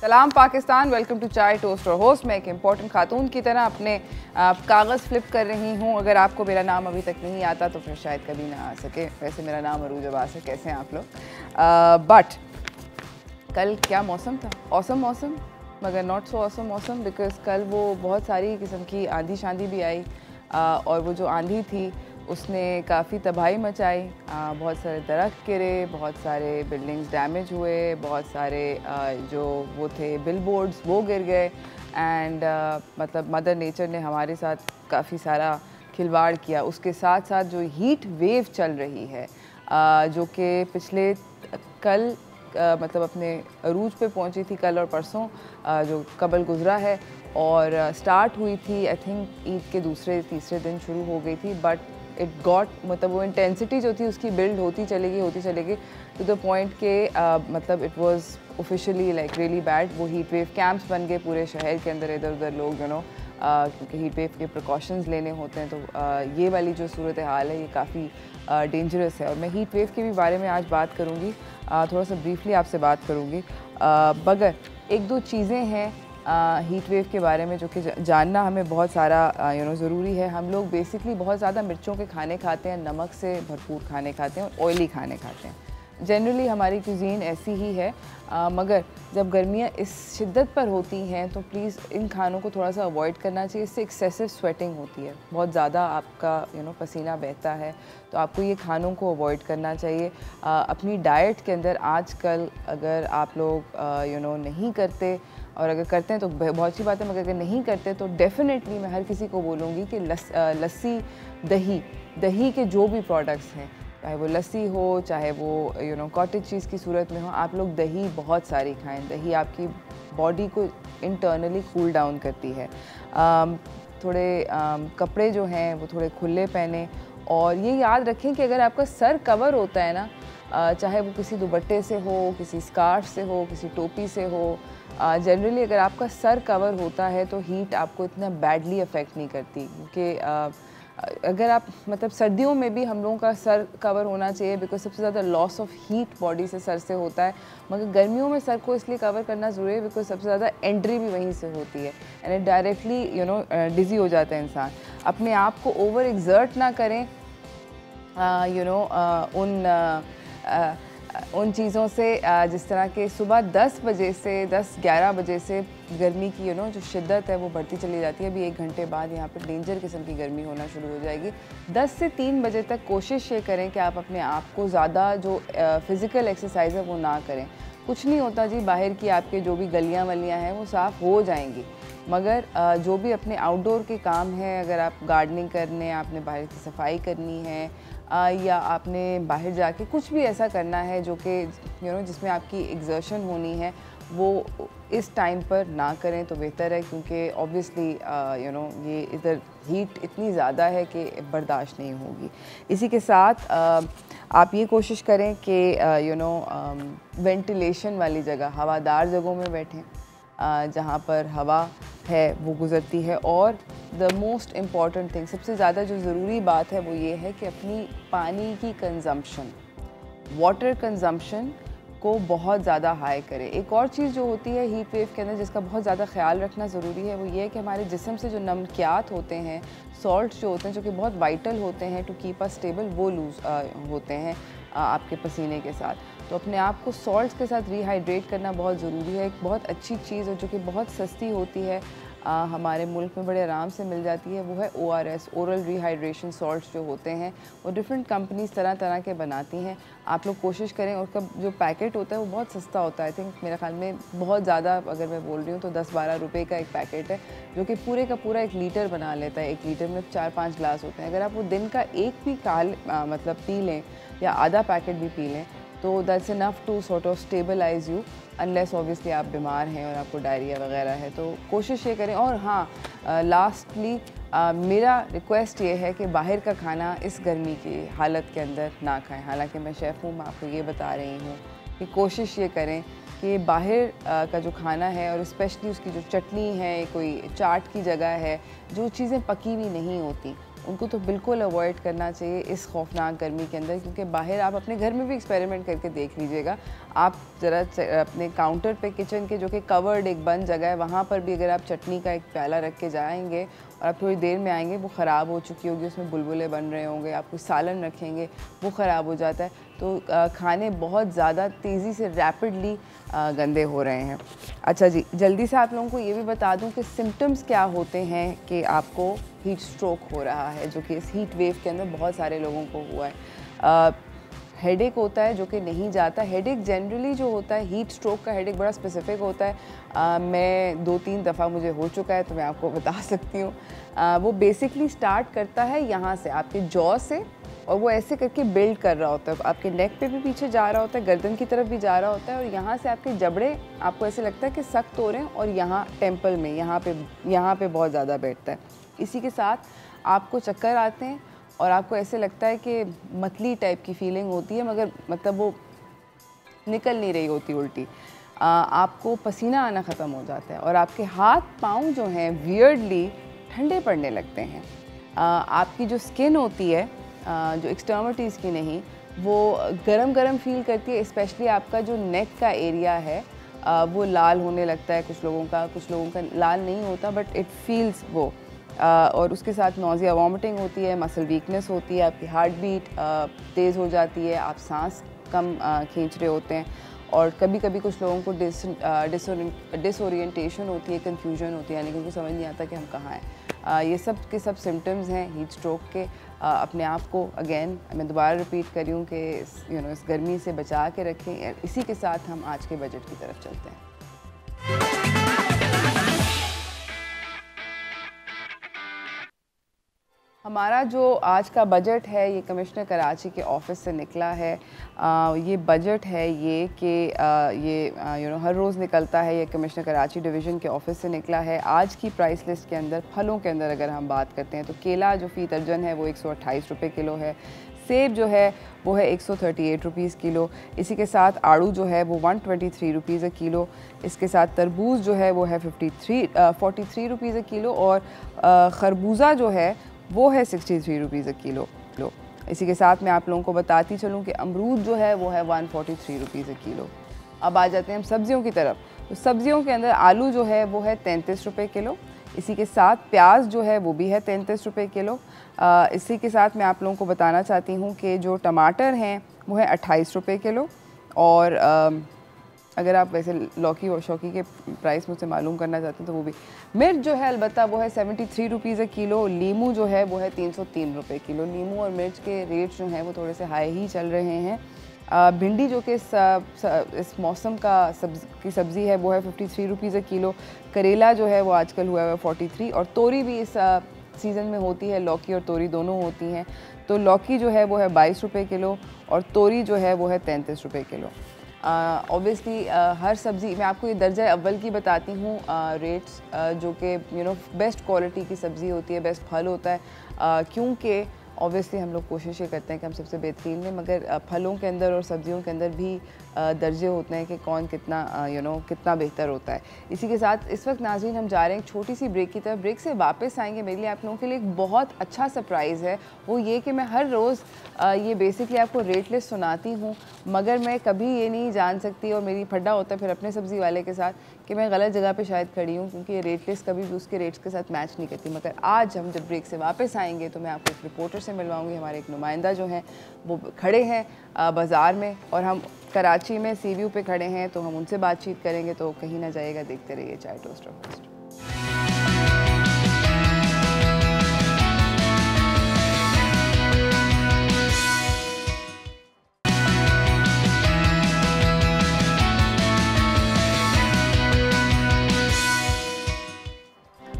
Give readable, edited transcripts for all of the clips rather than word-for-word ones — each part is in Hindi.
सलाम पाकिस्तान, वेलकम टू चाय टोस्ट और होस्ट। मैं एक इम्पॉर्टेंट खातून की तरह अपने कागज़ फ्लिप कर रही हूँ। अगर आपको मेरा नाम अभी तक नहीं आता तो फिर शायद कभी ना आ सके। वैसे मेरा नाम अरूज अब्बास है। कैसे हैं आप लोग? बट कल क्या मौसम था, ऑसम मौसम, मगर नॉट सो ऑसम मौसम, बिकॉज़ कल वो बहुत सारी किस्म की आंधी शांधी भी आई और वो जो आंधी थी उसने काफ़ी तबाही मचाई। बहुत सारे दरख्त गिरे, बहुत सारे बिल्डिंग्स डैमेज हुए, बहुत सारे जो वो थे बिलबोर्ड्स वो गिर गए। एंड मतलब मदर नेचर ने हमारे साथ काफ़ी सारा खिलवाड़ किया। उसके साथ साथ जो हीट वेव चल रही है जो कि पिछले कल मतलब अपने अरूज पे पहुंची थी, कल और परसों जो कबल गुजरा है, और स्टार्ट हुई थी आई थिंक ईद के दूसरे तीसरे दिन शुरू हो गई थी। बट इट गॉट मतलब वो इंटेंसिटी जो थी उसकी बिल्ड होती चलेगी टू द पॉइंट के मतलब it was officially like really bad. वो हीट वेव कैंप्स बन गए पूरे शहर के अंदर, इधर उधर लोग क्योंकि हीट वेव के प्रिकॉशंस लेने होते हैं। तो ये वाली जो सूरत हाल है ये काफ़ी डेंजरस है। और मैं हीट वेव के भी बारे में आज बात करूँगी, थोड़ा सा ब्रीफली आपसे बात करूँगी। मगर एक दो चीज़ें हैं हीट वेव के बारे में जो कि जानना हमें बहुत सारा ज़रूरी है। हम लोग बेसिकली बहुत ज़्यादा मिर्चों के खाने खाते हैं, नमक से भरपूर खाने खाते हैं और ऑयली खाने खाते हैं। जनरली हमारी क्यूजीन ऐसी ही है, मगर जब गर्मियाँ इस शिद्दत पर होती हैं तो प्लीज़ इन खानों को थोड़ा सा अवॉइड करना चाहिए। इससे एक्सेसिव स्वेटिंग होती है, बहुत ज़्यादा आपका पसीना बहता है, तो आपको ये खानों को अवॉइड करना चाहिए। अपनी डाइट के अंदर आजकल अगर आप लोग नहीं करते, और अगर करते हैं तो बहुत सी बात है, मगर अगर नहीं करते तो डेफ़िनेटली मैं हर किसी को बोलूँगी कि लस्सी, दही के जो भी प्रोडक्ट्स हैं, चाहे वो लस्सी हो, चाहे वो कॉटेज चीज़ की सूरत में हो, आप लोग दही बहुत सारी खाएं। दही आपकी बॉडी को इंटरनली कूल डाउन करती है। थोड़े कपड़े जो हैं वो थोड़े खुले पहने, और ये याद रखें कि अगर आपका सर कवर होता है ना, चाहे वो किसी दुपट्टे से हो, किसी स्कार्फ से हो, किसी टोपी से हो, जनरली अगर आपका सर कवर होता है तो हीट आपको इतना बैडली अफेक्ट नहीं करती। क्योंकि अगर आप मतलब सर्दियों में भी हम लोगों का सर कवर होना चाहिए, बिकॉज सबसे ज़्यादा लॉस ऑफ हीट बॉडी से सर से होता है। मगर गर्मियों में सर को इसलिए कवर करना ज़रूरी है बिकॉज सबसे ज़्यादा एंट्री भी वहीं से होती है, एंड डायरेक्टली डिज़ी हो जाता है इंसान। अपने आप को ओवर एक्सर्ट ना करें उन चीज़ों से, जिस तरह के सुबह 10 बजे से 10-11 बजे से गर्मी की जो शिद्दत है वो बढ़ती चली जाती है। अभी 1 घंटे बाद यहाँ पर डेंजर किस्म की गर्मी होना शुरू हो जाएगी। 10 से 3 बजे तक कोशिश ये करें कि आप अपने आप को ज़्यादा जो फ़िज़िकल एक्सरसाइज है वो ना करें। कुछ नहीं होता जी, बाहर की आपके जो भी गलियाँ वलियाँ हैं वो साफ़ हो जाएंगी, मगर जो भी अपने आउटडोर के काम हैं, अगर आप गार्डनिंग करने, आपने बाहर की सफाई करनी है, या आपने बाहर जाके कुछ भी ऐसा करना है जो कि जिसमें आपकी एग्जर्शन होनी है, वो इस टाइम पर ना करें तो बेहतर है। क्योंकि ऑब्वियसली ये इधर हीट इतनी ज़्यादा है कि बर्दाश्त नहीं होगी। इसी के साथ आप ये कोशिश करें कि वेंटिलेशन वाली जगह, हवादार जगहों में बैठें जहाँ पर हवा है वो गुज़रती है। और द मोस्ट इम्पॉर्टेंट थिंग, सबसे ज़्यादा जो ज़रूरी बात है वो ये है कि अपनी पानी की कंजम्पशन, वाटर कंजम्पशन को बहुत ज़्यादा हाई करें। एक और चीज़ जो होती है हीट वेव के अंदर जिसका बहुत ज़्यादा ख्याल रखना ज़रूरी है वो ये है कि हमारे जिस्म से जो नमकियात होते हैं, सॉल्ट्स जो होते हैं, जो कि बहुत वाइटल होते हैं टू कीप अस स्टेबल, वो लूज़ होते हैं आपके पसीने के साथ। तो अपने आप को सॉल्ट्स के साथ रिहाइड्रेट करना बहुत ज़रूरी है। एक बहुत अच्छी चीज़ है जो कि बहुत सस्ती होती है, हमारे मुल्क में बड़े आराम से मिल जाती है, वो है ORS, ओरल रिहाइड्रेशन सॉल्ट्स जो होते हैं। वो डिफरेंट कंपनीज तरह तरह के बनाती हैं। आप लोग कोशिश करें, उसका जो पैकेट होता है वो बहुत सस्ता होता है। आई थिंक मेरे ख्याल में बहुत ज़्यादा अगर मैं बोल रही हूँ तो 10-12 रुपये का एक पैकेट है जो कि पूरे का पूरा 1 लीटर बना लेता है। 1 लीटर में 4-5 ग्लास होते हैं। अगर आप वो दिन का एक भी मतलब पी लें या आधा पैकेट भी पी लें तो that's enough to sort of stabilize you, unless obviously आप बीमार हैं और आपको डायरिया वगैरह है। तो कोशिश ये करें। और हाँ, लास्टली मेरा रिक्वेस्ट ये है कि बाहर का खाना इस गर्मी की हालत के अंदर ना खाएं। हालांकि मैं शेफ़ हूँ, मैं आपको ये बता रही हूँ कि कोशिश ये करें कि बाहर का जो खाना है और स्पेशली उसकी जो चटनी है, कोई चाट की जगह है, जो चीज़ें पकी हुई नहीं होती उनको तो बिल्कुल अवॉइड करना चाहिए इस खौफनाक गर्मी के अंदर। क्योंकि बाहर आप अपने घर में भी एक्सपेरिमेंट करके देख लीजिएगा, आप ज़रा अपने काउंटर पे किचन के जो कि कवर्ड एक बंद जगह है वहाँ पर भी अगर आप चटनी का एक प्याला रख के जाएंगे और आप थोड़ी देर में आएंगे वो ख़राब हो चुकी होगी, उसमें बुलबुले बन रहे होंगे। आप कोई सालन रखेंगे वो ख़राब हो जाता है। तो खाने बहुत ज़्यादा तेज़ी से रैपिडली गंदे हो रहे हैं। अच्छा जी, जल्दी से आप लोगों को ये भी बता दूं कि सिम्टम्स क्या होते हैं कि आपको हीट स्ट्रोक हो रहा है, जो कि इस हीट वेव के अंदर बहुत सारे लोगों को हुआ है। हेडेक होता है जो कि नहीं जाता। हेडेक जनरली जो होता है, हीट स्ट्रोक का हेडेक बड़ा स्पेसिफिक होता है। मैं 2-3 दफ़ा मुझे हो चुका है तो मैं आपको बता सकती हूँ। वो बेसिकली स्टार्ट करता है यहाँ से, आपके जॉ से, और वो ऐसे करके बिल्ड कर रहा होता है। आपके नेक पे भी पीछे जा रहा होता है, गर्दन की तरफ भी जा रहा होता है, और यहाँ से आपके जबड़े आपको ऐसे लगता है कि सख्त हो रहे हैं, और यहाँ टेम्पल में यहाँ पे बहुत ज़्यादा बैठता है। इसी के साथ आपको चक्कर आते हैं और आपको ऐसे लगता है कि मतली टाइप की फीलिंग होती है, मगर मतलब वो निकल नहीं रही होती उल्टी। आपको पसीना आना ख़त्म हो जाता है और आपके हाथ पाँव जो हैं वियर्डली ठंडे पड़ने लगते हैं। आपकी जो स्किन होती है, जो एक्सट्रीमिटीज़ की नहीं, वो गरम गरम फील करती है। स्पेशली आपका जो नेक का एरिया है वो लाल होने लगता है कुछ लोगों का लाल नहीं होता, बट इट फील्स वो। और उसके साथ नौजिया वॉमिटिंग होती है, मसल वीकनेस होती है, आपकी हार्ट बीट तेज़ हो जाती है, आप सांस कम खींच रहे होते हैं, और कभी कभी कुछ लोगों को डिसोरिएंटेशन होती है, कन्फ्यूजन होती है, यानी कि उनको समझ नहीं आता कि हम कहाँ हैं। ये सब के सब सिम्टम्स हैं हीट स्ट्रोक के। अपने आप को अगेन मैं दोबारा रिपीट कर रही हूँ कि इस गर्मी से बचा के रखें। इसी के साथ हम आज के बजट की तरफ चलते हैं। हमारा जो आज का बजट है ये कमिश्नर कराची के ऑफिस से निकला है। ये बजट है ये कि ये हर रोज़ निकलता है, ये कमिश्नर कराची डिवीज़न के ऑफिस से निकला है। आज की प्राइस लिस्ट के अंदर फलों के अंदर अगर हम बात करते हैं तो केला जो फ़ी दर्जन है वो 128 रुपये किलो है। सेब जो है वो है 138 रुपीज़ किलो। इसी के साथ आड़ू जो है वो 123 रुपीज़ किलो। इसके साथ तरबूज जो है वो है 43 रुपीज़ किलो, और खरबूजा जो है वो है 63 रुपीज़ किलो। इसी के साथ मैं आप लोगों को बताती चलूँ कि अमरूद जो है वो है 143 रुपीज़ किलो। अब आ जाते हैं हम सब्जियों की तरफ। तो सब्जियों के अंदर आलू जो है वो है 33 रुपये किलो। इसी के साथ प्याज जो है वो भी है 33 रुपये किलो। इसी के साथ मैं आप लोगों को बताना चाहती हूँ कि जो टमाटर हैं वो है 28 रुपये किलो। और अगर आप वैसे लौकी और शौकी के प्राइस मुझसे मालूम करना चाहते हैं तो वो भी। मिर्च जो है अलबत्ता वो है 73 रुपीज़ किलो। लीमू जो है वो है 303 रुपये किलो। लीमू और मिर्च के रेट जो हैं वो थोड़े से हाई ही चल रहे हैं। भिंडी जो कि इस मौसम की सब्ज़ी है वो है 53 रुपीज़ किलो। करेला जो है वो आजकल हुआ है 43, और तोरी भी इस सीज़न में होती है, लौकी और तोरी दोनों होती हैं। तो लौकी जो है वो है 22 रुपये किलो, और तोरी जो है वो है 33 रुपये किलो। ऑब्वियसली हर सब्ज़ी मैं आपको ये दर्जा अव्वल की बताती हूँ रेट्स, जो कि बेस्ट क्वालिटी की सब्ज़ी होती है, बेस्ट फल होता है, क्योंकि ऑब्वियसली हम लोग कोशिश ये करते हैं कि हम सबसे बेहतरीन लें, मगर फलों के अंदर और सब्जियों के अंदर भी दर्जे होते हैं कि कौन कितना कितना बेहतर होता है। इसी के साथ इस वक्त नाज़रीन हम जा रहे हैं एक छोटी सी ब्रेक की तरफ। ब्रेक से वापस आएंगे, मेरे लिए आप लोगों के लिए एक बहुत अच्छा सरप्राइज़ है। वो ये कि मैं हर रोज़ ये बेसिकली आपको रेट लिस्ट सुनाती हूँ, मगर मैं कभी ये नहीं जान सकती, और मेरी फड्डा होता है फिर अपने सब्ज़ी वाले के साथ, कि मैं गलत जगह पे शायद खड़ी हूँ, क्योंकि ये रेट लिस्ट कभी भी उसके रेट्स के साथ मैच नहीं करती। मगर आज हम जब ब्रेक से वापस आएंगे तो मैं आपको एक रिपोर्टर से मिलवाऊंगी। हमारे एक नुमाइंदा जो हैं वो खड़े हैं बाज़ार में, और हम कराची में सी व्यू पे खड़े हैं, तो हम उनसे बातचीत करेंगे। तो कहीं ना जाइएगा, देखते रहिए चाय टोस्ट और टोस्ट।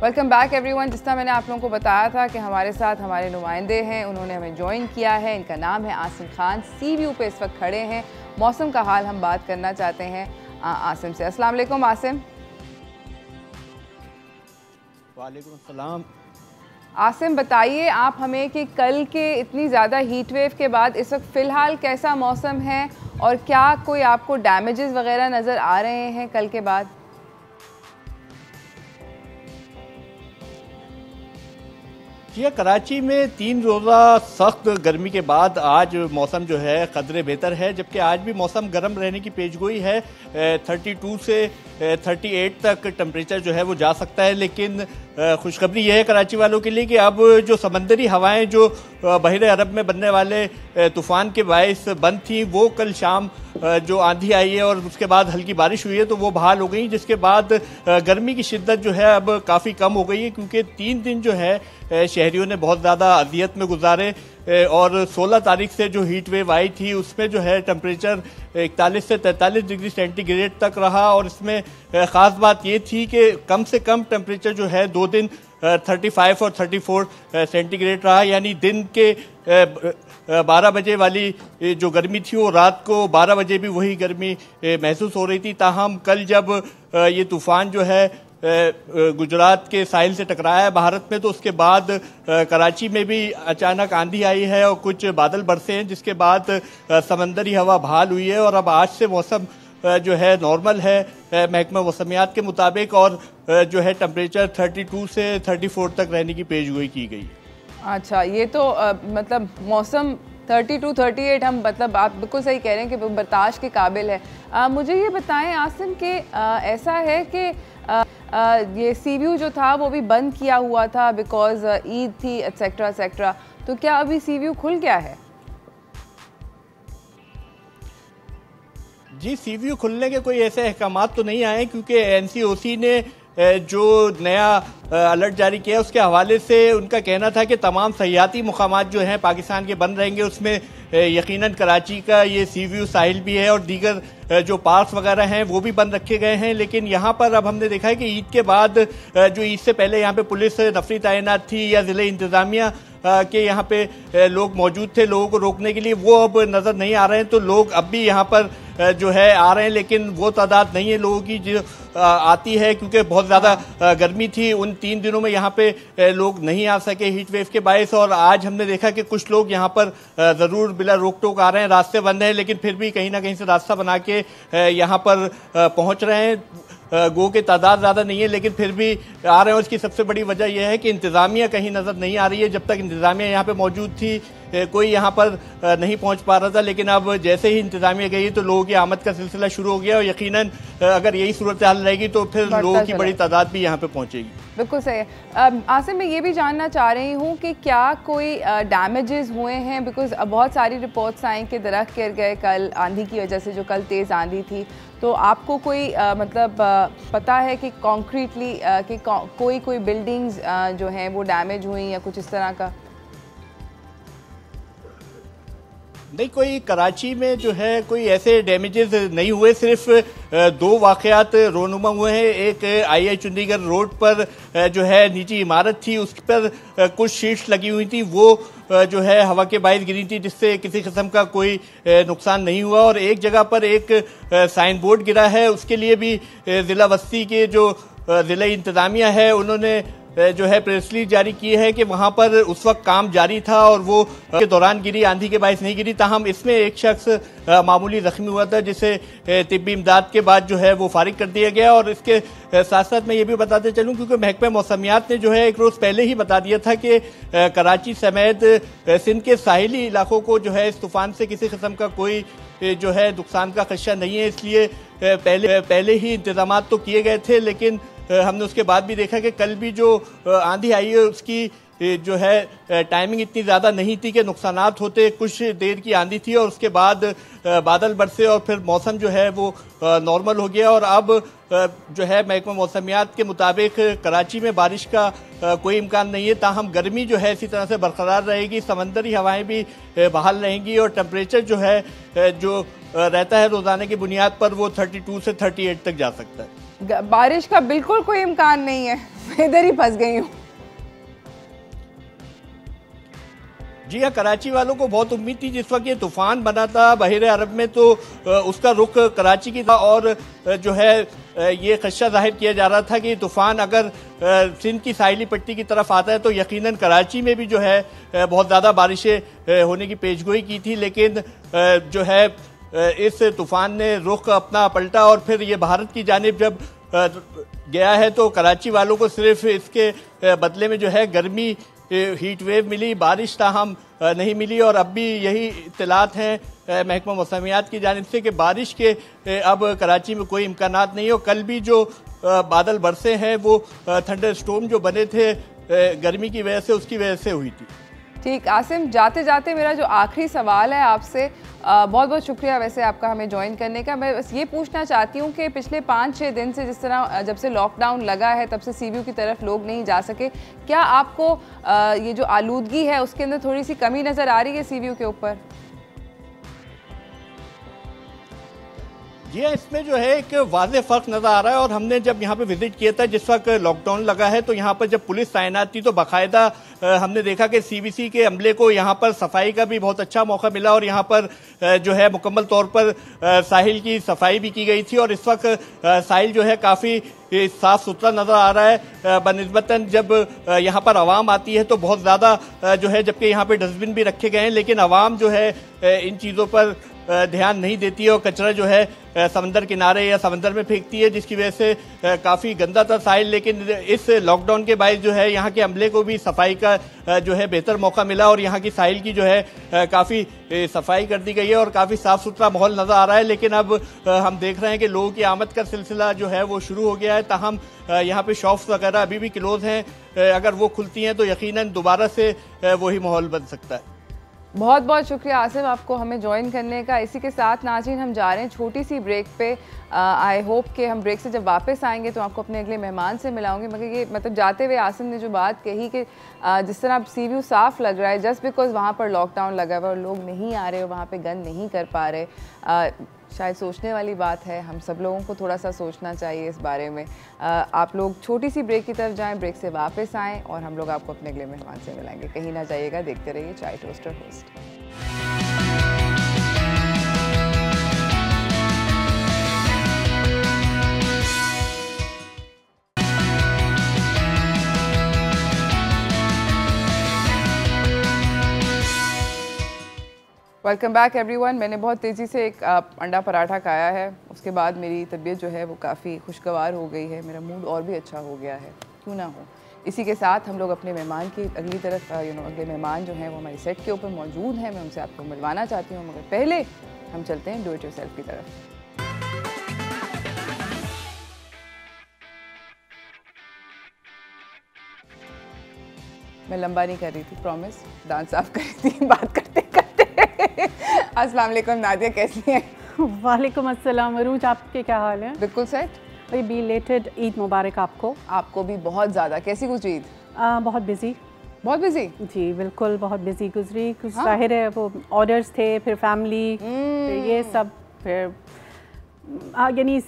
Welcome back everyone. जिस तरह मैंने आप लोगों को बताया था कि हमारे साथ हमारे नुमाइंदे हैं, उन्होंने हमें ज्वाइन किया है। इनका नाम है आसिम खान। सी व्यू पे इस वक्त खड़े हैं। मौसम का हाल हम बात करना चाहते हैं आसिम से। अस्सलाम वालेकुम आसिम। वालेकुम अस्सलाम। आसिम बताइए आप हमें कि कल के इतनी ज़्यादा हीट वेव के बाद इस वक्त फ़िलहाल कैसा मौसम है और क्या कोई आपको डैमेजेस वगैरह नज़र आ रहे हैं कल के बाद? जी, कराची में 3 रोज़ा सख्त गर्मी के बाद आज मौसम जो है कदरे बेहतर है, जबकि आज भी मौसम गर्म रहने की पेशगोई है। 32 से 38 तक टेम्परेचर जो है वो जा सकता है, लेकिन खुशखबरी यह है कराची वालों के लिए कि अब जो समंदरी हवाएं जो बहरे अरब में बनने वाले तूफ़ान के बायस बंद थी, वो कल शाम जो आंधी आई है और उसके बाद हल्की बारिश हुई है तो वो बहाल हो गई, जिसके बाद गर्मी की शिद्दत जो है अब काफ़ी कम हो गई है, क्योंकि 3 दिन जो है शहरियों ने बहुत ज़्यादा अजियत में गुजारे और 16 तारीख से जो हीट वेव आई थी उसमें जो है टेम्परेचर 41 से 43 डिग्री सेंटीग्रेड तक रहा। और इसमें ख़ास बात ये थी कि कम से कम टेम्परेचर जो है 2 दिन 35 और 34 सेंटीग्रेड रहा, यानी दिन के 12 बजे वाली जो गर्मी थी वो रात को 12 बजे भी वही गर्मी महसूस हो रही थी। ताहम कल जब ये तूफ़ान जो है गुजरात के साहिल से टकराया है भारत में, तो उसके बाद कराची में भी अचानक आंधी आई है और कुछ बादल बरसे हैं, जिसके बाद समंदरी हवा बहाल हुई है और अब आज से मौसम जो है नॉर्मल है महकमा मौसमियात के मुताबिक, और जो है टेम्परेचर 32 से 34 तक रहने की पेशगोई की गई। अच्छा, ये तो मतलब मौसम 32, 38 हम मतलब आप बिल्कुल सही कह रहे हैं कि बर्दाश्त के काबिल है। मुझे ये बताएं आसिम कि ऐसा है कि ये सी व्यू जो था वो भी बंद किया हुआ था बिकॉज ईद थी एक्सेट्रा एक्सेट्रा, तो क्या अभी सी व्यू खुल गया है? जी, सी व्यू खुलने के कोई ऐसे अहकामात तो नहीं आए, क्योंकि NCOC ने जो नया अलर्ट जारी किया उसके हवाले से उनका कहना था कि तमाम सयाहती मुकामात जो हैं पाकिस्तान के बंद रहेंगे, उसमें यकीनन कराची का ये सी व्यू साहिल भी है और दीगर जो पार्क्स वगैरह हैं वो भी बंद रखे गए हैं। लेकिन यहाँ पर अब हमने देखा है कि ईद के बाद जो ईद से पहले यहाँ पे पुलिस नफरी तैनात थी या ज़िले इंतज़ामिया के यहाँ पे लोग मौजूद थे लोगों को रोकने के लिए, वो अब नज़र नहीं आ रहे हैं। तो लोग अब भी यहाँ पर जो है आ रहे हैं, लेकिन वो तादाद नहीं है लोगों की जो आती है, क्योंकि बहुत ज़्यादा गर्मी थी। उन 3 दिनों में यहाँ पे लोग नहीं आ सके हीट वेव के बायस, और आज हमने देखा कि कुछ लोग यहाँ पर ज़रूर बिला रोक टोक आ रहे हैं। रास्ते बंद हैं लेकिन फिर भी कहीं ना कहीं से रास्ता बना के यहाँ पर पहुँच रहे हैं। गो की तादाद ज़्यादा नहीं है लेकिन फिर भी आ रहे हैं। उसकी सबसे बड़ी वजह यह है कि इंतज़ामिया कहीं नज़र नहीं आ रही है। जब तक इंतज़ामिया यहाँ पे मौजूद थी कोई यहाँ पर नहीं पहुँच पा रहा था, लेकिन अब जैसे ही इंतज़ामिया गई तो लोगों की आमद का सिलसिला शुरू हो गया और यकीनन अगर यही सूरत हाल रहेगी तो फिर लोगों की बड़ी तादाद भी यहाँ पे पहुँचेगी। बिल्कुल सही है। आसिम, मैं ये भी जानना चाह रही हूँ कि क्या कोई डैमेजेस हुए हैं, बिकॉज बहुत सारी रिपोर्ट्स आई कि दरख्त गिर गए कल आंधी की वजह से, जो कल तेज़ आंधी थी। तो आपको कोई मतलब पता है कि कॉन्क्रीटली कि कोई बिल्डिंग्स जो हैं वो डैमेज हुई या कुछ इस तरह का? नहीं, कोई कराची में जो है कोई ऐसे डैमेजेस नहीं हुए, सिर्फ 2 वाक़यात रोनुमा हुए हैं। एक IIA चंडीगढ़ रोड पर जो है निजी इमारत थी, उस पर कुछ शीट्स लगी हुई थी, वो जो है हवा के बायस गिरी थी, जिससे किसी किस्म का कोई नुकसान नहीं हुआ। और एक जगह पर एक साइन बोर्ड गिरा है, उसके लिए भी ज़िला बस्ती के जो ज़िला इंतज़ामिया है उन्होंने जो है प्रेस रिलीज जारी की है कि वहां पर उस वक्त काम जारी था और वो के दौरान गिरी, आंधी के बायस नहीं गिरी। ताहम इसमें एक शख्स मामूली जख्मी हुआ था, जिसे तिब्बी इमदाद के बाद जो है वो फारिग कर दिया गया। और इसके साथ साथ मैं ये भी बताते चलूं, क्योंकि महकमा मौसमियात ने जो है एक रोज़ पहले ही बता दिया था कि कराची समेत सिंध के साहिली इलाकों को जो है इस तूफान से किसी किस्म का कोई जो है नुकसान का खदशा नहीं है, इसलिए पहले ही इंतजाम तो किए गए थे। लेकिन हमने उसके बाद भी देखा कि कल भी जो आंधी आई है उसकी जो है टाइमिंग इतनी ज़्यादा नहीं थी कि नुकसानात होते। कुछ देर की आंधी थी और उसके बाद बादल बरसे और फिर मौसम जो है वो नॉर्मल हो गया। और अब जो है महकमा मौसमियात के मुताबिक कराची में बारिश का कोई इम्कान नहीं है। ताहम गर्मी जो है इसी तरह से बरकरार रहेगी, समंदरी हवाएं भी बहाल रहेंगी और टेम्परेचर जो है जो रहता है रोज़ाना की बुनियाद पर वो 32 से 38 तक जा सकता है। बारिश का बिल्कुल कोई इम्कान नहीं है, मैं इधर ही फंस गई हूँ। जी हाँ, कराची वालों को बहुत उम्मीद थी। जिस वक्त ये तूफान बना था बहिर अरब में तो उसका रुख कराची की था और जो है ये खदशा जाहिर किया जा रहा था कि तूफान अगर सिंध की साहिली पट्टी की तरफ आता है तो यकीनन कराची में भी जो है बहुत ज़्यादा बारिशें होने की पेशगोई की थी, लेकिन जो है इस तूफान ने रुख अपना पलटा और फिर ये भारत की जानिब जब गया है तो कराची वालों को सिर्फ इसके बदले में जो है गर्मी हीट वेव मिली, बारिश ताहम नहीं मिली। और अब भी यही इत्तलात हैं महकमा मौसमियात की जानिब से कि बारिश के अब कराची में कोई इम्कानात नहीं हो। कल भी जो बादल बरसे हैं वो थंडर स्टॉर्म जो बने थे गर्मी की वजह से, उसकी वजह से हुई थी। ठीक, आसिम जाते जाते मेरा जो आखिरी सवाल है आपसे, बहुत बहुत शुक्रिया वैसे आपका हमें ज्वाइन करने का। मैं बस ये पूछना चाहती हूँ कि पिछले 5-6 दिन से जिस तरह जब से लॉकडाउन लगा है तब से सी व्यू की तरफ लोग नहीं जा सके, क्या आपको ये जो आलूदगी है उसके अंदर थोड़ी सी कमी नज़र आ रही है सी व्यू के ऊपर? जी, इसमें जो है एक वाज़ेह फ़र्क नज़र आ रहा है। और हमने जब यहाँ पे विजिट किया था जिस वक्त लॉकडाउन लगा है तो यहाँ पर जब पुलिस तैनात थी तो बाकायदा हमने देखा कि सीबीसी के अमले को यहाँ पर सफाई का भी बहुत अच्छा मौका मिला और यहाँ पर जो है मुकम्मल तौर पर साहिल की सफाई भी की गई थी। और इस वक्त साहिल जो है काफ़ी साफ़ सुथरा नज़र आ रहा है बनिस्बतन जब यहाँ पर आवाम आती है तो बहुत ज़्यादा जो है, जबकि यहाँ पर डस्टबिन भी रखे गए हैं लेकिन आवाम जो है इन चीज़ों पर ध्यान नहीं देती है और कचरा जो है समंदर किनारे या समंदर में फेंकती है, जिसकी वजह से काफ़ी गंदा था साहिल। लेकिन इस लॉकडाउन के बाद जो है यहाँ के अमले को भी सफाई का जो है बेहतर मौका मिला और यहाँ की साहिल की जो है काफ़ी सफाई कर दी गई है और काफ़ी साफ़ सुथरा माहौल नज़र आ रहा है। लेकिन अब हम देख रहे हैं कि लोगों की आमद का सिलसिला जो है वो शुरू हो गया है, ताहम यहाँ पे शॉप्स वगैरह अभी भी क्लोज हैं। अगर वो खुलती हैं तो यकीनन दोबारा से वही माहौल बन सकता है। बहुत बहुत शुक्रिया आसिफ आपको हमें ज्वाइन करने का। इसी के साथ नाज़रीन हम जा रहे हैं छोटी सी ब्रेक पे। आई होप कि हम ब्रेक से जब वापस आएंगे तो आपको अपने अगले मेहमान से मिलाऊंगे। मगर ये मतलब जाते हुए आसिफ ने जो बात कही कि जिस तरह सी व्यू साफ़ लग रहा है जस्ट बिकॉज वहाँ पर लॉकडाउन लगा हुआ और लोग नहीं आ रहे और वहाँ पर गंद नहीं कर पा रहे, शायद सोचने वाली बात है। हम सब लोगों को थोड़ा सा सोचना चाहिए इस बारे में। आप लोग छोटी सी ब्रेक की तरफ जाएं, ब्रेक से वापस आएं और हम लोग आपको अपने अगले मेहमान से मिलाएंगे। कहीं ना जाइएगा, देखते रहिए चाय toaster host. Welcome back everyone. मैंने बहुत तेज़ी से एक अंडा पराठा खाया है, उसके बाद मेरी तबीयत जो है वो काफ़ी खुशगवार हो गई है, मेरा मूड और भी अच्छा हो गया है, क्यों ना हो। इसी के साथ हम लोग अपने मेहमान की अगली तरफ अगले मेहमान जो हैं वो हमारे सेट के ऊपर मौजूद हैं। मैं उनसे आपको मिलवाना चाहती हूँ, मगर पहले हम चलते हैं डू इट योरसेल्फ की तरफ। मैं लंबा नहीं कर रही थी, प्रॉमिस, दांत साफ कर रही थी बात करते करते। अस्सलाम वालेकुम नादिया, कैसी हैं? वालेकुम अस्सलाम अरूज, आपके क्या हाल है? बिल्कुल सेट। भाई बिलेटेड ईद मुबारक आपको। आपको भी बहुत ज़्यादा। कैसी गुजरी ईद? बहुत बिजी। बहुत बिजी? जी बिल्कुल, बहुत बिजी गुजरी। कुछ जाहिर है वो ऑर्डर्स थे, फिर फैमिली, फिर ये सब, फिर यानी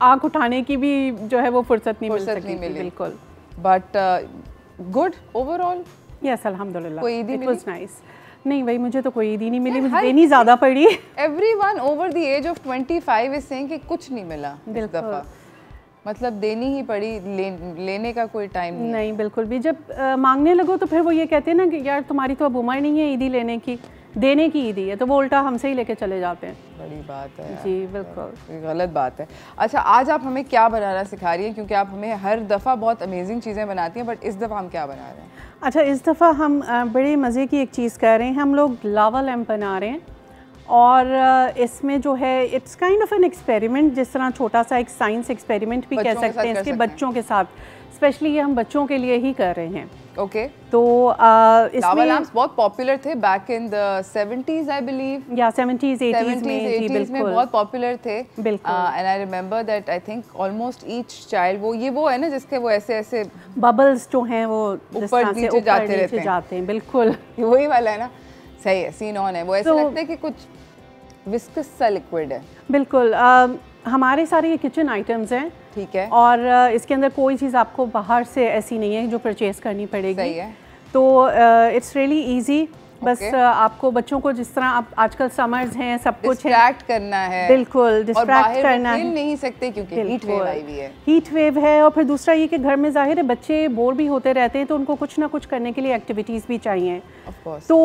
आँख उठाने की भी जो है वो फुर्सत नहीं मिल सकी। बिल्कुल, बट गुड ओवरऑल। यस अल्हम्दुलिल्लाह, कोई ईद इट वाज नाइस। नहीं भाई, मुझे तो कोई ईद ही नहीं मिली, मुझे देनी ज़्यादा पड़ी। Everyone over the age of 25 is saying कि कुछ नहीं मिला इस दफ़ा, मतलब देनी ही पड़ी, लेने का कोई टाइम नहीं। बिल्कुल भी। जब मांगने लगो तो फिर वो ये कहते हैं ना कि यार तुम्हारी तो अब उम्र नहीं है ईदी लेने की, देने की ईदी है, तो वो उल्टा हमसे ही लेके चले जाते हैं। बड़ी बात है जी बिल्कुल, गलत बात है। अच्छा, आज आप हमें क्या बनाना सिखा रही हैं, क्योंकि आप हमें हर दफ़ा बहुत अमेजिंग चीज़ें बनाती हैं, बट इस दफ़ा हम क्या बना रहे हैं? अच्छा, इस दफ़ा हम बड़े मज़े की एक चीज़ कर रहे हैं। हम लोग लावा लैंप बना रहे हैं और इसमें जो है it's kind of an experiment, जिस तरह छोटा सा एक साइंस एक्सपेरिमेंट भी कह सकते हैं इसके, बच्चों के साथ। स्पेशली ये हम बच्चों के लिए ही कर रहे हैं। ओके, तो लावा लैंप्स बहुत पॉपुलर थे back in the 70s I believe, या 70s 80s में बहुत पॉपुलर थे। बिल्कुल। And I remember that I think almost each child, वो है ना जिसके वो ऐसे ऐसे बबल्स जो हैं वो ऊपर नीचे जाते हैं। बिल्कुल वही वाला है ना, सही है, सीन ऑन है। वो ऐसे लगता है कि कुछ विस्कस सा लिक्विड है। बिल्कुल। हमारे सारे ये किचन आइटम्स हैं, ठीक है, और इसके अंदर कोई चीज़ आपको बाहर से ऐसी नहीं है जो परचेज करनी पड़ेगी। सही है। तो इट्स रियली ईजी। बस आपको बच्चों को जिस तरह आप आजकल समर्स हैं, सब कुछ डिस्ट्रैक्ट करना है, बिल्कुल डिस्ट्रैक्ट करना है, खेल नहीं सकते क्योंकि हीट वेव आई हुई है। हीट वेव है, और फिर दूसरा ये कि घर में जाहिर है बच्चे बोर भी होते रहते हैं, तो उनको कुछ ना कुछ करने के लिए एक्टिविटीज़ भी चाहिए। तो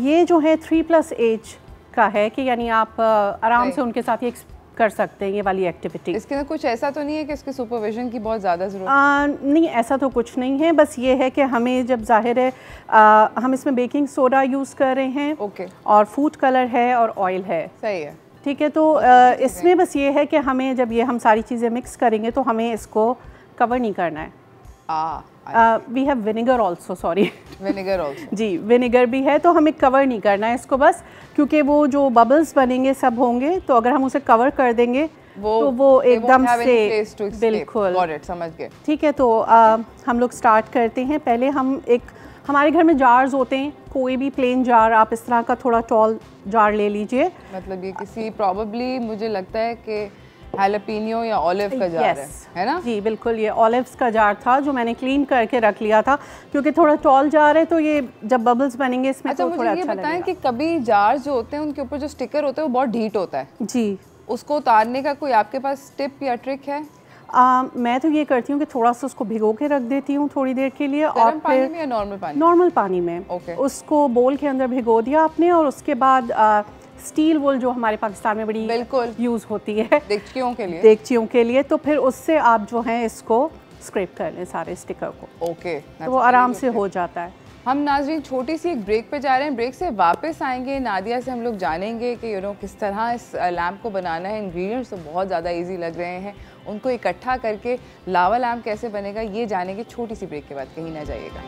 ये जो है 3+ एज का है कि यानी आप आराम से उनके साथ ये कर सकते हैं ये वाली एक्टिविटी। इसके अंदर कुछ ऐसा तो नहीं है कि इसके सुपरविजन की बहुत ज़्यादा ज़रूरत नहीं, ऐसा तो कुछ नहीं है। बस ये है कि हमें जब जाहिर है हम इसमें बेकिंग सोडा यूज़ कर रहे हैं और फूड कलर है और ऑयल है। सही है, ठीक है। तो इसमें बस ये है कि हमें जब ये हम सारी चीज़ें मिक्स करेंगे तो हमें इसको कवर नहीं करना है। We have vinegar also, sorry vinegar also जी, विनेगर भी है, तो हमें कवर नहीं करना है इसको बस, क्योंकि वो जो बबल्स बनेंगे सब होंगे, तो अगर हम उसे कवर कर देंगे तो वो एकदम से बिल्कुल समझ गए। ठीक है। तो हम लोग स्टार्ट करते हैं। पहले हम हमारे घर में जार्स होते हैं, कोई भी प्लेन जार, आप इस तरह का थोड़ा टॉल जार ले लीजिए। मतलब ये किसी प्रॉबेबली मुझे लगता है कि हैलापिनो या ऑलिव का जार है ना? जी बिल्कुल, ये ऑलिव्स का जार था जो मैंने क्लीन करके रख लिया था, क्योंकि थोड़ा टॉल जार है तो ये जब बबल्स बनेंगे इसमें अच्छा, तो थोड़ा अच्छा लगेगा। मुझे ये बताएं कि कभी जार जो होते हैं उनके ऊपर जो स्टिकर होता है वो बहुत ढीठ होता है जी, उसको उतारने का कोई आपके पास टिप या ट्रिक है? मैं तो ये करती हूँ कि थोड़ा सा उसको भिगो के रख देती हूँ थोड़ी देर के लिए, और पानी में या नॉर्मल पानी? नॉर्मल पानी में। उसको बोल के अंदर भिगो दिया आपने, और उसके बाद स्टील वोल जो हमारे पाकिस्तान में बड़ी बिल्कुल यूज़ होती है देगचियों के लिए, तो फिर उससे आप जो है इसको स्क्रैप कर लें सारे स्टिकर को। तो वो आराम से हो जाता है। हम नाज़रीन छोटी सी एक ब्रेक पे जा रहे हैं, ब्रेक से वापस आएंगे, नादिया से हम लोग जानेंगे कि किस तरह इस लैम्प को बनाना है। इंग्रेडिएंट्स तो बहुत ज़्यादा इजी लग रहे हैं, उनको इकट्ठा करके लावा लैम्प कैसे बनेगा ये जानेंगे छोटी सी ब्रेक के बाद। कहीं ना जाइएगा।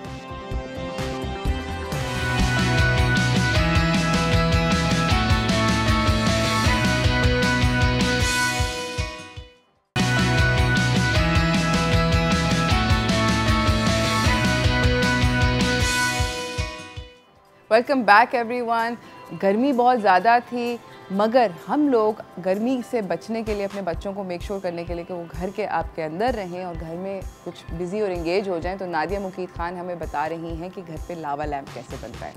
Welcome back everyone. गर्मी बहुत ज़्यादा थी, मगर हम लोग गर्मी से बचने के लिए अपने बच्चों को मेक श्योर करने के लिए कि वो घर के आपके अंदर रहें और घर में कुछ बिजी और एंगेज हो जाएं, तो नादिया मुकीद खान हमें बता रही हैं कि घर पे लावा लैम्प कैसे बनता है।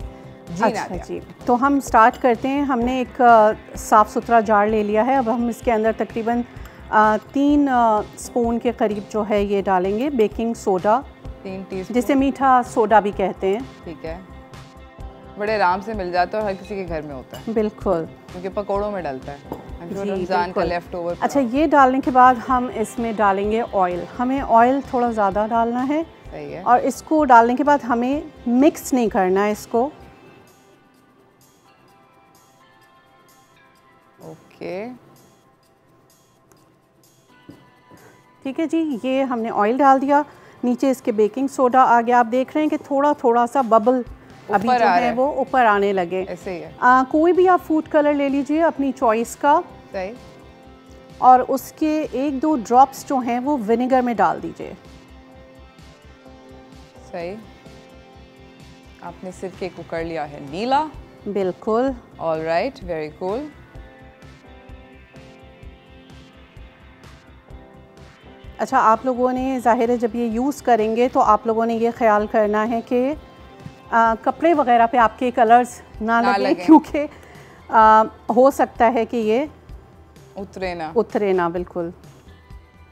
जी अच्छा नादिया जी, तो हम स्टार्ट करते हैं। हमने एक साफ़ सुथरा जार ले लिया है। अब हम इसके अंदर तकरीबन 3 स्पून के करीब जो है ये डालेंगे बेकिंग सोडा, 3 टीस्पून, जिसे मीठा सोडा भी कहते हैं। ठीक है, बड़े आराम से मिल जाता है, हर किसी के घर में होता है। बिल्कुल, क्योंकि पकोड़ों में डलता है, रमज़ान का लेफ्ट ओवर। अच्छा, ये डालने के बाद हम इसमें डालेंगे ऑयल। हमें ऑयल थोड़ा ज़्यादा डालना है। सही है। और इसको डालने के बाद हमें मिक्स नहीं करना है इसको। ओके, ठीक है जी, ये हमने ऑयल डाल दिया, नीचे इसके बेकिंग सोडा आ गया। आप देख रहे हैं कि थोड़ा थोड़ा सा बबल अभी जो है वो ऊपर आने लगे। ऐसे ही है। कोई भी आप फूड कलर ले लीजिए अपनी चॉइस का। सही। और उसके 1-2 ड्रॉप्स जो हैं वो विनेगर में डाल दीजिए। सही। आपने सिरके को कर लिया है नीला। बिल्कुल। All right, very cool. अच्छा, आप लोगों ने जाहिर है जब ये यूज़ करेंगे तो आप लोगों ने ये ख्याल करना है कि कपड़े वगैरह पे आपके कलर्स ना लगे, क्योंकि हो सकता है कि ये उतरे ना। बिल्कुल।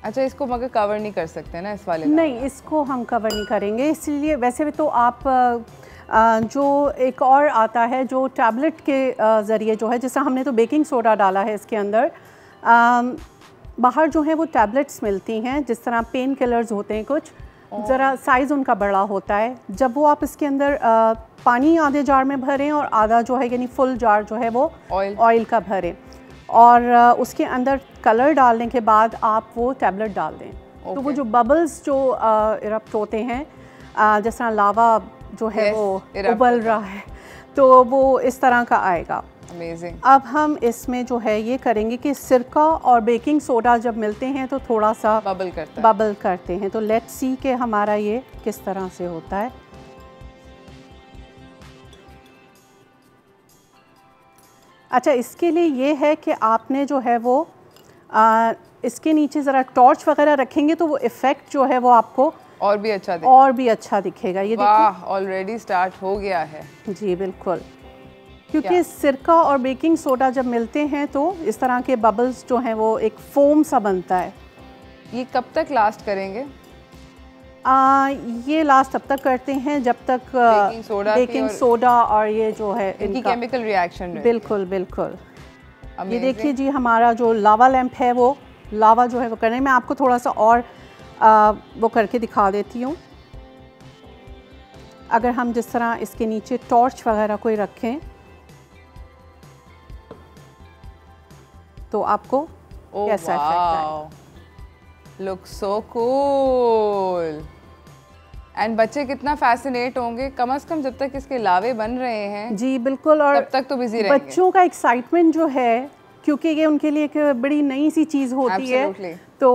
अच्छा, इसको मगर कवर नहीं कर सकते ना इस वाले? नहीं, इसको हम कवर नहीं करेंगे। इसलिए वैसे तो आप जो एक और आता है जो टैबलेट के ज़रिए जो है, जैसा हमने तो बेकिंग सोडा डाला है इसके अंदर, बाहर जो है वो टैबलेट्स मिलती हैं, जिस तरह पेन किलर्स होते हैं कुछ, ज़रा साइज़ उनका बड़ा होता है। जब वो आप इसके अंदर पानी आधे जार में भरें और आधा जो है यानी फुल जार जो है वो ऑयल का भरें, और उसके अंदर कलर डालने के बाद आप वो टैबलेट डाल दें। तो वो जो बबल्स जो इरप्ट होते हैं, जिस तरह लावा जो है वो उबल रहा है, तो वो इस तरह का आएगा। अमेजिंग। अब हम इसमें जो है ये करेंगे कि सिरका और बेकिंग सोडा जब मिलते हैं तो थोड़ा सा बबल करते हैं। तो लेट्स सी कि हमारा ये किस तरह से होता है। अच्छा, इसके लिए ये है कि आपने जो है वो इसके नीचे ज़रा टॉर्च वगैरह रखेंगे तो वो इफ़ेक्ट जो है वो आपको और भी अच्छा और भी अच्छा दिखेगा। ये वाह, ऑलरेडी स्टार्ट हो गया है। जी बिल्कुल, क्योंकि सिरका और बेकिंग सोडा जब मिलते हैं तो इस तरह के बबल्स जो हैं वो एक फोम सा बनता है। ये कब तक लास्ट करेंगे? ये लास्ट तब तक करते हैं जब तक बेकिंग सोडा और ये जो है इनका केमिकल रिएक्शन। बिल्कुल बिल्कुल। ये देखिए जी, हमारा जो लावा लैंप है वो लावा जो है वो करने में आपको थोड़ा सा और वो करके दिखा देती हूँ। अगर हम जिस तरह इसके नीचे टॉर्च वगैरह कोई रखें तो आपको कैसा इफेक्ट आए। Look so cool. एंड बच्चे कितना फैसिनेट होंगे, कम से कम जब तक इसके लावे बन रहे हैं। जी बिल्कुल, और तब तक तो बिजी रहेंगे। बच्चों का एक्साइटमेंट जो है, क्योंकि ये उनके लिए एक बड़ी नई सी चीज़ होती है, तो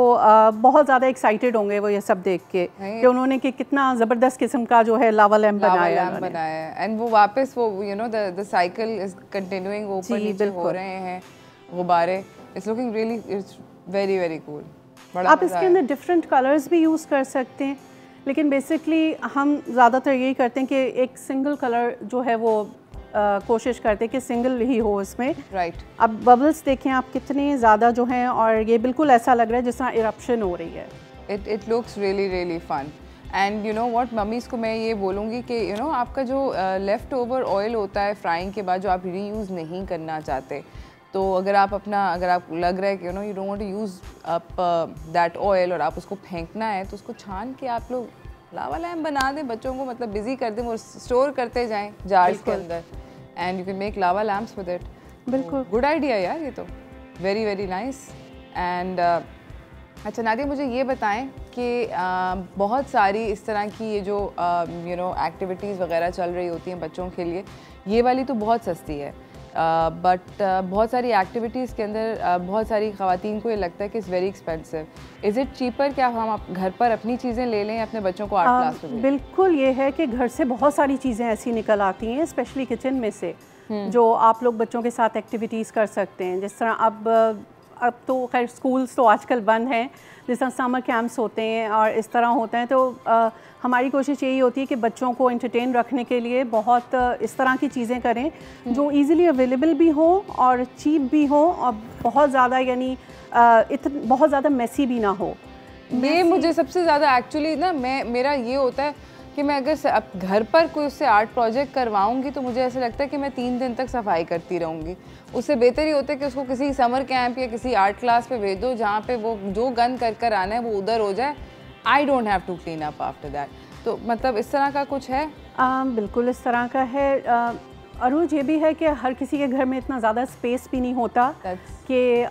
बहुत ज़्यादा एक्साइटेड होंगे वो ये सब देख के कि उन्होंने कि कितना ज़बरदस्त किस्म का जो है लावा लैंप बनाया है। एंड वो वापस वो you know the cycle is continuing, ऊपर नीचे हो रहे हैं गुब्बारे। It's looking really, it's very very cool. आप इसके अंदर डिफरेंट कलर्स भी यूज़ कर सकते हैं, लेकिन बेसिकली हम ज़्यादातर यही करते हैं कि एक सिंगल कलर जो है वो कोशिश करते हैं कि सिंगल ही हो इसमें। राइट। अब बबल्स देखें आप कितने ज़्यादा जो हैं, और ये बिल्कुल ऐसा लग रहा है जिस तरह इरप्शन हो रही है। It looks really really fun. And you know what, मम्मीज़ को मैं ये बोलूँगी कि यू नो आपका जो लेफ़्ट ओवर ऑयल होता है फ्राइंग के बाद, जो आप रीयूज़ नहीं करना चाहते, तो अगर आप लग रहा है कि you know you don't want to use up that oil और आप उसको फेंकना है, तो उसको छान के आप लोग लावा लैम्प बना दें, बच्चों को मतलब बिजी कर दें, वो स्टोर करते जाएं जार्स के अंदर, and you can make lava lamps with it. बिल्कुल गुड आइडिया यार, ये तो वेरी वेरी नाइस। एंड अच्छा नादिया, मुझे ये बताएं कि बहुत सारी इस तरह की ये जो यू नो एक्टिविटीज़ वगैरह चल रही होती हैं बच्चों के लिए, ये वाली तो बहुत सस्ती है, बट बहुत सारी एक्टिविटीज़ के अंदर बहुत सारी ख़वातीन को ये लगता है कि it's very expensive. Is it cheaper क्या हम घर पर अपनी चीज़ें ले लें, अपने बच्चों को आर्ट क्लास में? बिल्कुल, ये है कि घर से बहुत सारी चीज़ें ऐसी निकल आती हैं, स्पेशली किचन में से, जो आप लोग बच्चों के साथ एक्टिविटीज़ कर सकते हैं। जिस तरह अब तो खैर स्कूल्स तो आजकल बंद हैं, जिस तरह समर कैंप्स होते हैं और इस तरह होते हैं, तो हमारी कोशिश यही होती है कि बच्चों को एंटरटेन रखने के लिए बहुत इस तरह की चीज़ें करें जो इजीली अवेलेबल भी हो और चीप भी हो, और बहुत ज़्यादा यानी बहुत ज़्यादा मेसी भी ना हो। ये मुझे सबसे ज़्यादा एक्चुअली ना, मेरा ये होता है कि मैं अगर अब घर पर कोई उससे आर्ट प्रोजेक्ट करवाऊंगी तो मुझे ऐसा लगता है कि मैं 3 दिन तक सफाई करती रहूँगी। उससे बेहतर ही होता है कि उसको किसी समर कैंप या किसी आर्ट क्लास पे भेज दो, जहाँ पे वो जो गन कर आना है वो उधर हो जाए। I don't have to clean up after that. तो मतलब इस तरह का कुछ है? बिल्कुल इस तरह का है। अरूज, ये भी है कि हर किसी के घर में इतना ज़्यादा स्पेस भी नहीं होता कि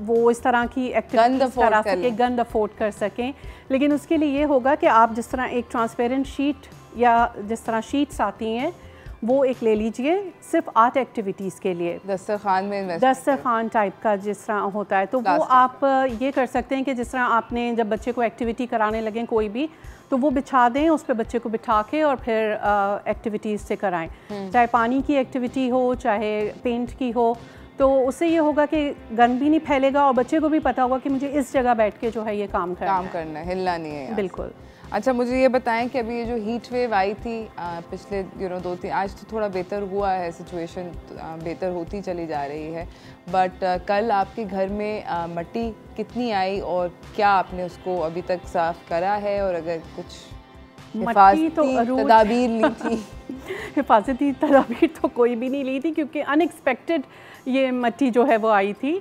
वो इस तरह की एक्टिविटीज़ करा सके, गंद अफोर्ड कर सकें। लेकिन उसके लिए ये होगा कि आप जिस तरह एक ट्रांसपेरेंट शीट या जिस तरह शीट्स आती हैं वो एक ले लीजिए, सिर्फ आर्ट एक्टिविटीज़ के लिए, दस्तरखान टाइप का जिस तरह होता है, तो वो आप ये कर सकते हैं कि जिस तरह आपने जब बच्चे को एक्टिविटी कराने लगें कोई भी, तो वो बिछा दें, उस पर बच्चे को बिठा के और फिर एक्टिविटीज़ से कराएं, चाहे पानी की एक्टिविटी हो चाहे पेंट की हो। तो उससे ये होगा कि गंद भी नहीं फैलेगा और बच्चे को भी पता होगा कि मुझे इस जगह बैठ के जो है ये काम करना है, हिलना नहीं है। बिल्कुल। अच्छा, मुझे ये बताएं कि अभी ये जो हीट वेव आई थी पिछले 2-3, आज तो थोड़ा बेहतर हुआ है, सिचुएशन बेहतर होती चली जा रही है, बट कल आपके घर में मिट्टी कितनी आई और क्या आपने उसको अभी तक साफ करा है, और अगर कुछ तदाबीर ली थी? हिफाजती तदाबीर तो कोई भी नहीं ली थी, क्योंकि अनएक्सपेक्टेड ये मिट्टी जो है वो आई थी।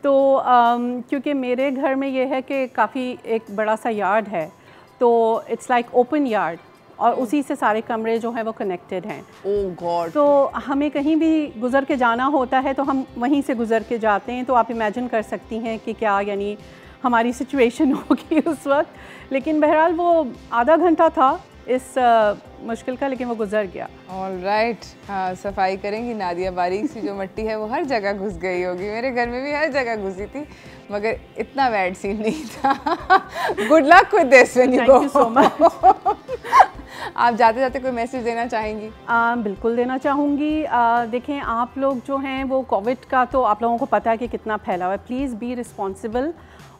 तो क्योंकि मेरे घर में ये है कि काफ़ी एक बड़ा सा यार्ड है, तो इट्स लाइक ओपन यार्ड, और उसी से सारे कमरे जो हैं वो कनेक्टेड हैं। ओह गॉड। तो हमें कहीं भी गुज़र के जाना होता है तो हम वहीं से गुज़र के जाते हैं। तो आप इमेजिन कर सकती हैं कि क्या यानी हमारी सिचुएशन होगी उस वक्त। लेकिन बहरहाल वो आधा घंटा था इस मुश्किल का, लेकिन वो गुजर गया। All right. हाँ, सफाई करेंगी नादिया, बारीक सी जो मिट्टी है वो हर जगह घुस गई होगी। मेरे घर में भी हर जगह घुसी थी, मगर इतना बैड सीन नहीं था। Good luck with this when you go. Thank you so much. आप जाते जाते कोई मैसेज देना चाहेंगी? बिल्कुल देना चाहूँगी। देखें, आप लोग जो हैं वो कोविड का तो आप लोगों को पता है कि कितना फैला हुआ है। प्लीज़ बी रिस्पॉन्सिबल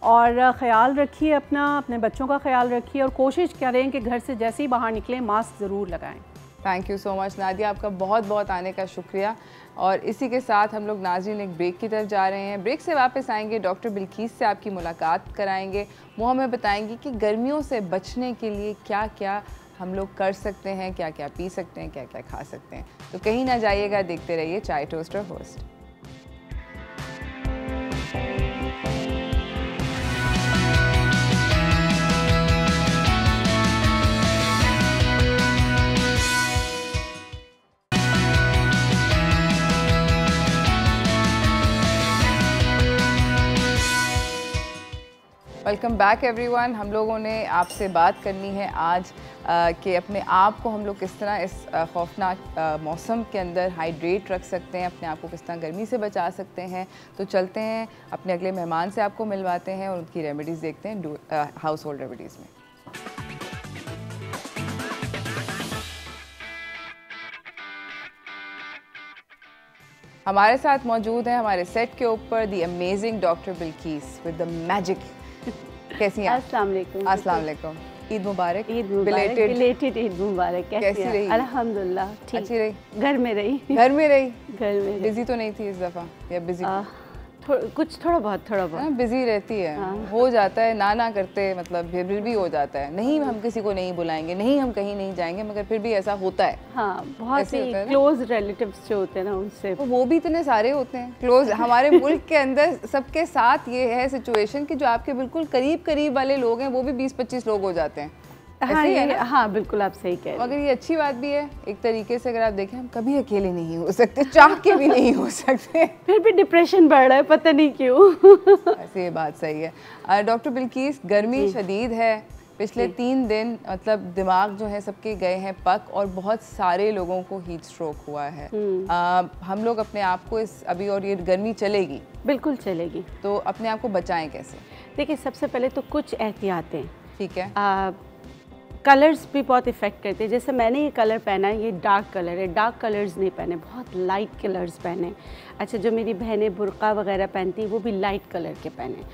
और ख़याल रखिए अपना, अपने बच्चों का ख्याल रखिए और कोशिश करें कि घर से जैसे ही बाहर निकलें मास्क ज़रूर लगाएं। Thank you so much Nadia, आपका बहुत बहुत आने का शुक्रिया। और इसी के साथ हम लोग नाज़रीन एक ब्रेक की तरफ जा रहे हैं। ब्रेक से वापस आएंगे, डॉक्टर बिल्कीस से आपकी मुलाकात कराएंगे। वो हमें बताएंगी कि गर्मियों से बचने के लिए क्या क्या हम लोग कर सकते हैं, क्या क्या पी सकते हैं, क्या क्या खा सकते हैं। तो कहीं ना जाइएगा, देखते रहिए चाय टोस्ट और होस्ट। Welcome back everyone. हम लोगों ने आपसे बात करनी है आज कि अपने आप को हम लोग किस तरह इस खौफनाक मौसम के अंदर हाइड्रेट रख सकते हैं, अपने आप को किस तरह गर्मी से बचा सकते हैं। तो चलते हैं अपने अगले मेहमान से आपको मिलवाते हैं और उनकी रेमेडीज़ देखते हैं हाउस होल्ड रेमेडीज़ में। हमारे साथ मौजूद है हमारे सेट के ऊपर the amazing doctor Bilkis with the magic. कैसी हैं? अस्सलाम वालेकुम। अस्सलाम वालेकुम। ईद मुबारक। ईद मुबारक। बिलेटेड ईद मुबारक। कैसी रही? अल्हम्दुलिल्लाह ठीक। अच्छी रही? घर में रही। घर में रही? घर में। बिजी तो नहीं थी इस दफ़ा या बिजी? कुछ थोड़ा बहुत बिजी रहती है। हो जाता है, ना करते मतलब फिर भी हो जाता है। नहीं हम किसी को नहीं बुलाएंगे, नहीं हम कहीं नहीं जाएंगे, मगर फिर भी ऐसा होता है। हाँ, बहुत सी क्लोज रिलेटिव्स जो होते हैं ना उनसे, वो भी इतने सारे होते हैं क्लोज। हमारे मुल्क के अंदर सबके साथ ये है सिचुएशन कि जो आपके बिल्कुल करीब करीब वाले लोग हैं वो भी 20-25 लोग हो जाते हैं। हाँ, हाँ बिल्कुल आप सही कह रहे हैं। मगर ये अच्छी बात भी है एक तरीके से। अगर आप देखें, हम कभी अकेले नहीं हो सकते, चाह के भी नहीं हो सकते। फिर भी डिप्रेशन बढ़ रहा है, पता नहीं क्यों। ऐसे ये बात सही है। डॉक्टर बिल्कीस, गर्मी शदीद है, पिछले 3 दिन मतलब दिमाग जो है सबके गए हैं पक और बहुत सारे लोगों को हीट स्ट्रोक हुआ है। हम लोग अपने आप को इस अभी, और ये गर्मी चलेगी, बिल्कुल चलेगी, तो अपने आप को बचाएं कैसे? देखिए, सबसे पहले तो कुछ एहतियातें। ठीक है। कलर्स भी बहुत इफ़ेक्ट करते हैं। जैसे मैंने ये कलर पहना है, ये डार्क कलर है। डार्क कलर्स नहीं पहने, बहुत लाइट कलर्स पहने। अच्छा, जो मेरी बहनें बुर्का वगैरह पहनती हैं वो भी लाइट कलर के पहने।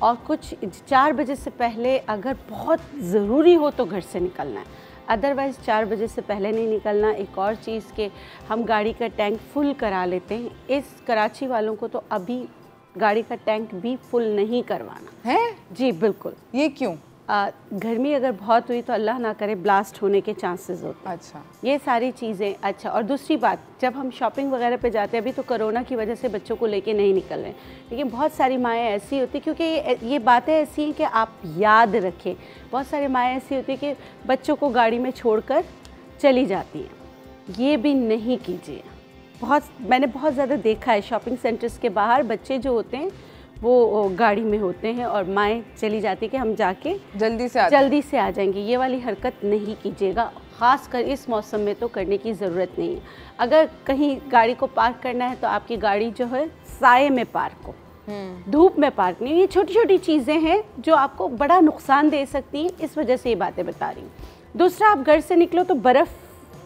और कुछ 4 बजे से पहले अगर बहुत ज़रूरी हो तो घर से निकलना है, अदरवाइज़ 4 बजे से पहले नहीं निकलना। एक और चीज़ कि हम गाड़ी का टैंक फुल करा लेते हैं। इस कराची वालों को तो अभी गाड़ी का टैंक भी फुल नहीं करवाना है। जी बिल्कुल। ये क्यों? गर्मी अगर बहुत हुई तो अल्लाह ना करे ब्लास्ट होने के चांसेस होते हैं। अच्छा, ये सारी चीज़ें। अच्छा, और दूसरी बात, जब हम शॉपिंग वगैरह पे जाते हैं, अभी तो कोरोना की वजह से बच्चों को लेके नहीं निकल रहे, लेकिन बहुत सारी माएँ ऐसी होती, क्योंकि ये बातें ऐसी हैं कि आप याद रखें। बहुत सारी माएँ ऐसी होती है कि बच्चों को गाड़ी में छोड़कर चली जाती हैं। ये भी नहीं कीजिए। मैंने बहुत ज़्यादा देखा है, शॉपिंग सेंटर्स के बाहर बच्चे जो होते हैं वो गाड़ी में होते हैं और माएँ चली जाती कि हम जाके जल्दी से आ जाएंगे। ये वाली हरकत नहीं कीजिएगा, ख़ास कर इस मौसम में तो करने की ज़रूरत नहीं है। अगर कहीं गाड़ी को पार्क करना है तो आपकी गाड़ी जो है साए में पार्क हो, धूप में पार्क नहीं। ये छोटी छोटी चीज़ें हैं जो आपको बड़ा नुकसान दे सकती हैं, इस वजह से ये बातें बता रही हूँ। दूसरा, आप घर से निकलो तो बर्फ़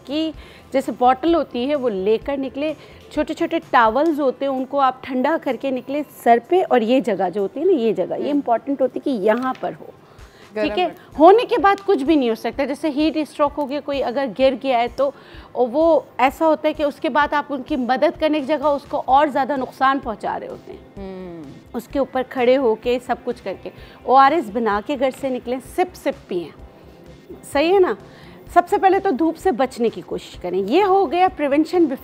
की जैसे बॉटल होती है वो लेकर निकले। छोटे छोटे टावल्स होते हैं, उनको आप ठंडा करके निकले सर पे। और ये जगह जो होती है ना, ये जगह ये इम्पॉर्टेंट होती है कि यहाँ पर हो, ठीक है। होने के बाद कुछ भी नहीं हो सकता। जैसे हीट स्ट्रोक हो गया, कोई अगर गिर गया है तो वो ऐसा होता है कि उसके बाद आप उनकी मदद करने की जगह उसको और ज़्यादा नुकसान पहुँचा रहे होते हैं। उसके ऊपर खड़े होके सब कुछ करके ORS बना के घर से निकलें, सिप पिएं, सही है ना। सबसे पहले तो धूप से बचने की कोशिश करें। ये हो गया प्रिवेंशन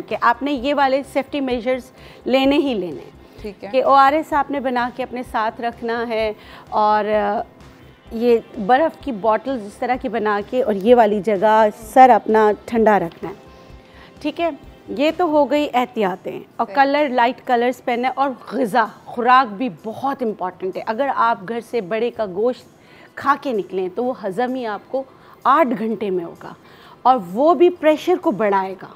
के आपने ये वाले सेफ्टी मेजर्स लेने ही लेने, ठीक है। कि ORS आपने बना के अपने साथ रखना है, और ये बर्फ़ की बॉटल इस तरह की बना के, और ये वाली जगह सर अपना ठंडा रखना है, ठीक है। ये तो हो गई एहतियातें। और लाइट कलर्स पहने। और ग़िज़ा, खुराक भी बहुत इम्पॉर्टेंट है। अगर आप घर से बड़े का गोश्त खा के निकलें तो वो हज़म ही आपको 8 घंटे में होगा, और वो भी प्रेशर को बढ़ाएगा,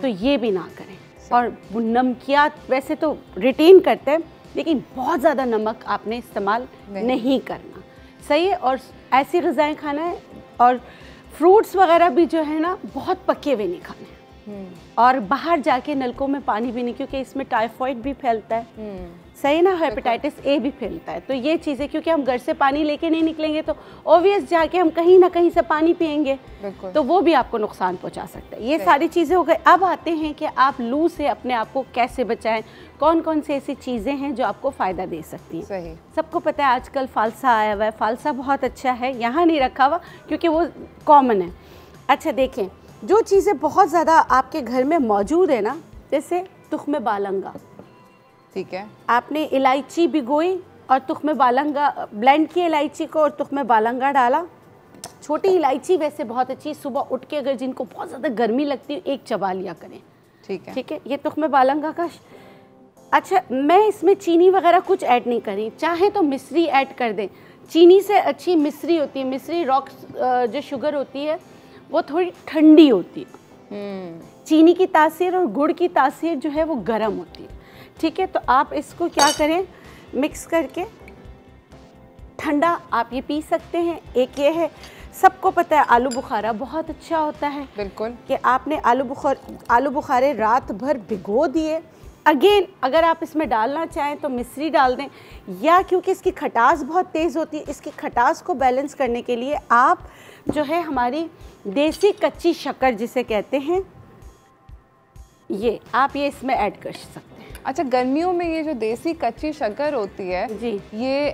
तो ये भी ना करें। और नमकियात वैसे तो रिटेन करते हैं, लेकिन बहुत ज़्यादा नमक आपने इस्तेमाल नहीं करना, सही है। और ऐसी ग़िज़ाएँ खाना है और फ्रूट्स वगैरह भी जो है ना बहुत पके हुए नहीं खाने, और बाहर जाके नलकों में पानी भी नहीं, क्योंकि इसमें टाइफाइड भी फैलता है, सही ना, हेपेटाइटिस ए भी फैलता है। तो ये चीज़ें, क्योंकि हम घर से पानी लेके नहीं निकलेंगे तो ऑब्वियस जाके हम कहीं ना कहीं से पानी पियेंगे, तो वो भी आपको नुकसान पहुंचा सकता है। ये सारी चीज़ें हो गई। अब आते हैं कि आप लू से अपने आप को कैसे बचाएं, कौन कौन सी ऐसी चीज़ें हैं जो आपको फ़ायदा दे सकती हैं। सही। सबको पता है आजकल फालसा आया हुआ है, फालसा बहुत अच्छा है, यहाँ नहीं रखा हुआ क्योंकि वो कॉमन है। अच्छा देखें, जो चीज़ें बहुत ज़्यादा आपके घर में मौजूद है ना, जैसे तुख्म बालंगा, ठीक है, आपने इलायची भिगोई और तुख्म बालंगा ब्लेंड की इलायची को और तुख्म बालंगा डाला। छोटी इलायची वैसे बहुत अच्छी, सुबह उठ के अगर जिनको बहुत ज़्यादा गर्मी लगती है एक चबा लिया करें, ठीक है, ठीक है। ये तुख्म बालंगा का। अच्छा, मैं इसमें चीनी वगैरह कुछ ऐड नहीं करी, चाहे तो मिश्री ऐड कर दें, चीनी से अच्छी मिश्री होती है। मिश्री रॉक जो शुगर होती है वो थोड़ी ठंडी होती है, चीनी की तासीर और गुड़ की तासीर जो है वो गर्म होती है, ठीक है। तो आप इसको क्या करें, मिक्स करके ठंडा आप ये पी सकते हैं। एक ये है, सबको पता है आलू बुखारा बहुत अच्छा होता है, बिल्कुल, कि आपने आलू बुखारे रात भर भिगो दिए। अगेन अगर आप इसमें डालना चाहें तो मिश्री डाल दें, या क्योंकि इसकी खटास बहुत तेज़ होती है, इसकी खटास को बैलेंस करने के लिए आप जो है हमारी देसी कच्ची शक्कर जिसे कहते हैं, ये आप ये इसमें ऐड कर सकते हैं। अच्छा, गर्मियों में ये जो देसी कच्ची शक्कर होती है जी, ये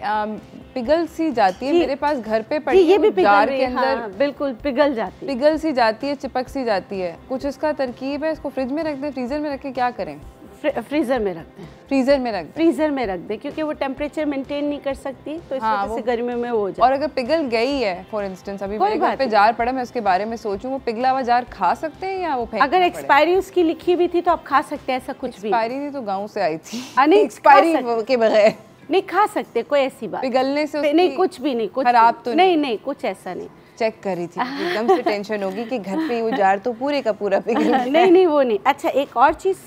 पिघल सी जाती है, मेरे पास घर पे जी, पड़ी ये भी जार पिघल के अंदर, हाँ, बिल्कुल पिघल जाती है, पिघल सी जाती है, चिपक सी जाती है। कुछ इसका तरकीब है, इसको फ्रिज में रख दें, फ्रीजर में रख के क्या करें? फ्रीज़र में रखते हैं, फ्रीजर में रख दें, फ्रीज़र में रख दें, क्योंकि वो टेम्परेचर मेंटेन नहीं कर सकती, तो इस हाँ, वजह से गर्मियों में वो हो जाए। और अगर पिघल गई है फॉर इंस्टेंस, अभी मेरे घर पे जार पड़ा, मैं उसके बारे में सोचूं, वो पिघला हुआ जार खा सकते हैं या वो फेंकना अगर एक्सपायरी उसकी लिखी हुई थी तो आप खा सकते हैं, ऐसा कुछ भी। एक्सपायरी थी तो गाँव से आई थी, एक्सपायरी के बगैर नहीं खा सकते, कोई ऐसी बात पिघलने से नहीं, कुछ भी नहीं, कुछ खराब तो नहीं, कुछ ऐसा नहीं। चेक करी थी, एकदम से टेंशन होगी कि घर पे वो जार तो पूरे का पूरा पिघल नहीं वो नहीं। अच्छा, एक और चीज़,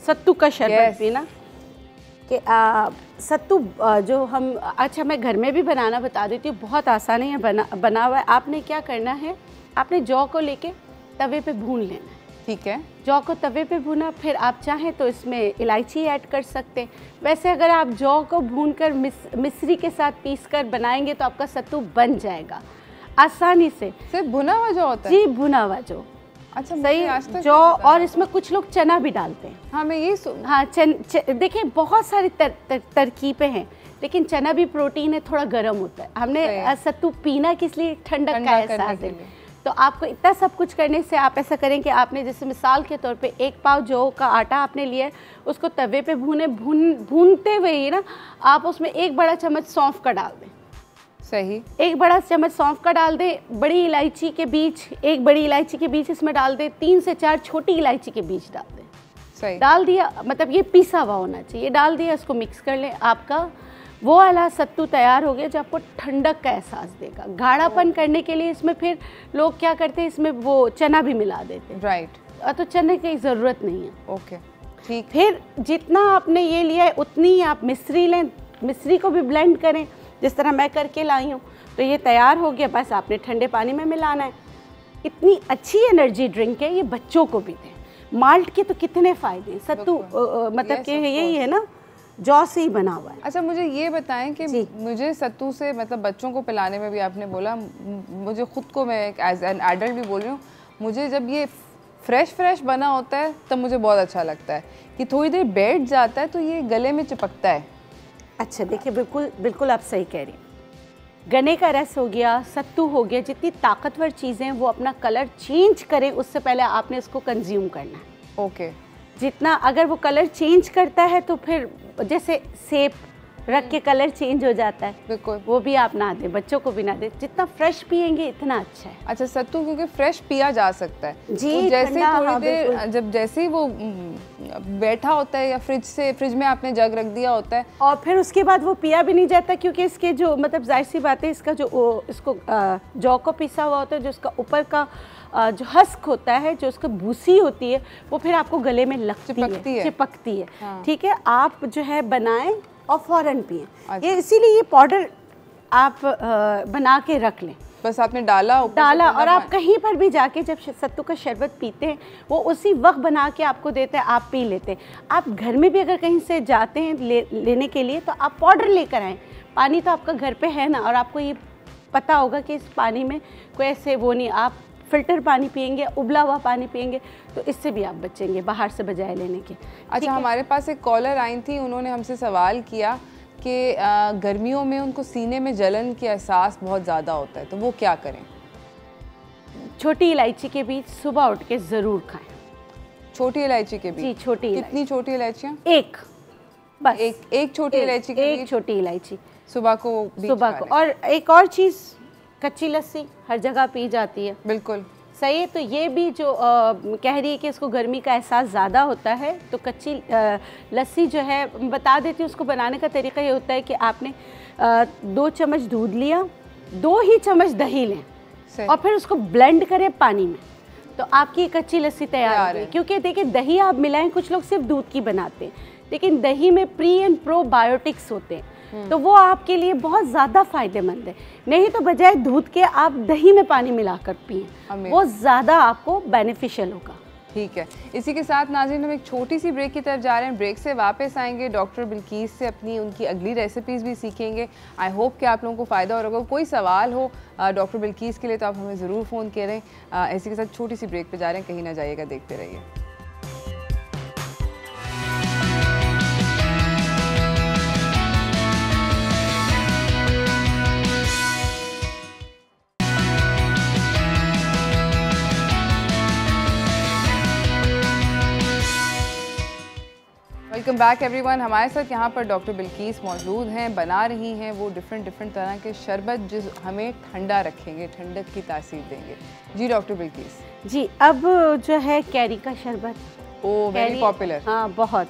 सत्तू का शरबत पीना, कि सत्तू जो हम, अच्छा मैं घर में भी बनाना बता देती हूँ, बहुत आसान है, बना हुआ है। आपने क्या करना है, आपने जौ को लेके तवे पे भून लेना है, ठीक है। जौ को तवे पे भुना, फिर आप चाहें तो इसमें इलायची ऐड कर सकते हैं। वैसे अगर आप जौ को भूनकर मिश्री के साथ पीसकर बनाएंगे तो आपका सत्तू बन जाएगा आसानी से। सिर्फ भुना हुआ जौ होता है? जी, भुना हुआ जौ। अच्छा, सही, जौ, और इसमें कुछ लोग चना भी डालते हैं। हाँ, मैं ये हाँ, देखिए बहुत सारी तरकीबें हैं, लेकिन चना भी प्रोटीन है, थोड़ा गर्म होता है। हमने सत्तू पीना किस लिए, ठंडक का एहसास है। तो आपको इतना सब कुछ करने से आप ऐसा करें कि आपने जैसे मिसाल के तौर पे 1 पाव जौ का आटा आपने लिया है, उसको तवे पे भूनते हुए ही ना आप उसमें 1 बड़ा चम्मच सौंफ का डाल दें। सही, 1 बड़ा चम्मच सौंफ का डाल दें। बड़ी इलायची के बीज, 1 बड़ी इलायची के बीज इसमें डाल दें। 3 से 4 छोटी इलायची के बीज डाल दें। सही, डाल दिया, मतलब ये पिसा हुआ होना चाहिए, डाल दिया, इसको मिक्स कर लें। आपका वो वाला सत्तू तैयार हो गया जो आपको ठंडक का एहसास देगा। गाढ़ापन करने के लिए इसमें फिर लोग क्या करते हैं, इसमें वो चना भी मिला देते हैं। राइट, तो चने की ज़रूरत नहीं है। ओके, ठीक। फिर जितना आपने ये लिया है उतनी ही आप मिश्री लें, मिश्री को भी ब्लेंड करें जिस तरह मैं करके लाई हूँ। तो ये तैयार हो गया, बस आपने ठंडे पानी में मिलाना है। इतनी अच्छी एनर्जी ड्रिंक है, ये बच्चों को भी दें। माल्ट के तो कितने फ़ायदे हैं, सत्तू मतलब कि यही है ना, जौ से ही बना हुआ है। अच्छा, मुझे ये बताएं कि मुझे सत्तू से, मतलब बच्चों को पिलाने में भी आपने बोला, मुझे खुद को, मैं एज एन एडल्ट भी बोल रही हूँ, मुझे जब ये फ्रेश बना होता है तब मुझे बहुत अच्छा लगता है कि थोड़ी देर बैठ जाता है तो ये गले में चिपकता है। अच्छा, देखिए बिल्कुल आप सही कह रही हैं। गन्ने का रस हो गया, सत्तू हो गया, जितनी ताकतवर चीज़ें वो अपना कलर चेंज करें उससे पहले आपने इसको कंज्यूम करना है। ओके, जितना अगर वो कलर चेंज करता है तो फिर जैसे सेब रख के कलर चेंज हो जाता है, बिल्कुल, वो भी आप ना दें, बच्चों को भी ना दें। जितना फ्रेश पियेंगे इतना अच्छा है। अच्छा, सत्तू क्योंकि फ्रेश पिया जा सकता है जी, तो जैसे ठंडा, थोड़ी देर जब जैसे ही वो बैठा होता है या फ्रिज में आपने जग रख दिया होता है और फिर उसके बाद वो पिया भी नहीं जाता, क्योंकि इसके जो मतलब जाहिर सी बात है, इसका जो इसको जौ को पिसा हुआ होता है, जो इसका ऊपर का जो हस्क होता है, जो उसकी भूसी होती है, वो फिर आपको गले में चिपकती है। हाँ। ठीक है, आप जो है बनाएं और फ़ौरन पिएं। ये इसीलिए ये पाउडर आप बना के रख लें। बस आपने डाला और आप कहीं पर भी जाके जब सत्तू का शरबत पीते हैं वो उसी वक्त बना के आपको देते हैं, आप पी लेते हैं। आप घर में भी अगर कहीं से जाते हैं लेने के लिए तो आप पाउडर लेकर आएँ। पानी तो आपका घर पे है ना, और आपको ये पता होगा कि इस पानी में कोई ऐसे वो नहीं, आप फ़िल्टर पानी पिएंगे, उबला हुआ पानी पिएंगे तो इससे भी आप बचेंगे बाहर से बजाय लेने के। अच्छा, हमारे पास एक कॉलर आई थी, उन्होंने हमसे सवाल किया कि गर्मियों में उनको सीने में जलन के एहसास बहुत ज़्यादा होता है, तो वो क्या करें? छोटी इलायची के बीज सुबह उठ के ज़रूर खाएं। छोटी इलायची के बीज? जी, छोटी। कितनी छोटी इलायचियाँ? एक, बस एक छोटी इलायची के बीज? एक छोटी इलायची सुबह को और एक और चीज़, कच्ची लस्सी हर जगह पी जाती है। बिल्कुल सही है। तो ये भी जो कह रही है कि इसको गर्मी का एहसास ज़्यादा होता है, तो कच्ची लस्सी जो है बता देती हूँ, उसको बनाने का तरीका ये होता है कि आपने 2 चम्मच दूध लिया, 2 ही चम्मच दही लें और फिर उसको ब्लेंड करें पानी में, तो आपकी कच्ची लस्सी तैयार है। क्योंकि देखिए दही आप मिलाएं, कुछ लोग सिर्फ दूध की बनाते हैं, लेकिन दही में प्री एंड प्रोबायोटिक्स होते हैं, तो वो आपके लिए बहुत ज़्यादा फ़ायदेमंद है। नहीं तो बजाय दूध के आप दही में पानी मिलाकर पिएं, वो ज़्यादा आपको बेनिफिशियल होगा। ठीक है, इसी के साथ नाज़रीन हम एक छोटी सी ब्रेक की तरफ जा रहे हैं। ब्रेक से वापस आएंगे, डॉक्टर बिल्कीस से उनकी अगली रेसिपीज़ भी सीखेंगे। आई होप कि आप लोगों को फ़ायदा हो रहा होगा। कोई सवाल हो डॉक्टर बिल्कीस के लिए तो आप हमें ज़रूर फ़ोन करें। इसी के साथ छोटी सी ब्रेक पर जा रहे हैं, कहीं ना जाइएगा, देखते रहिए। Welcome back everyone. हमारे साथ यहाँ पर डॉक्टर बिल्कीस मौजूद हैं, बना रही हैं वो डिफरेंट तरह के शरबत जो हमें ठंडा रखेंगे, ठंडक की तासीर देंगे। जी डॉक्टर बिल्कीस। जी, अब जो है कैरी का शरबत, ओ वेरी पॉपुलर। हाँ, बहुत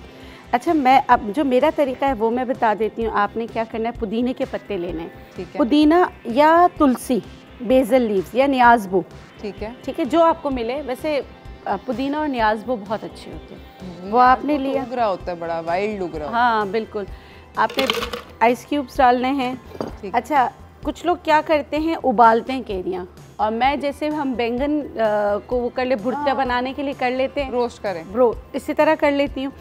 अच्छा। मैं अब जो मेरा तरीका है वो मैं बता देती हूँ। आपने क्या करना है, पुदीने के पत्ते लेने हैं, ठीक है, पुदीना या तुलसी, बेसल लीव्स या नियाज़बू, ठीक है, जो आपको मिले। वैसे पुदीना और नियाज़बू बहुत अच्छे होते हैं, वो आपने लिया। उगरा होता है, बड़ा वाइल्ड उगरा। हाँ बिल्कुल। आपने आइस क्यूब्स डालने हैं। अच्छा, कुछ लोग क्या करते हैं, उबालते हैं कैरियाँ, और मैं जैसे हम बैंगन को वो कर ले, भुर्ता बनाने के लिए कर लेते हैं, रोस्ट करें, इसी तरह कर लेती हूँ।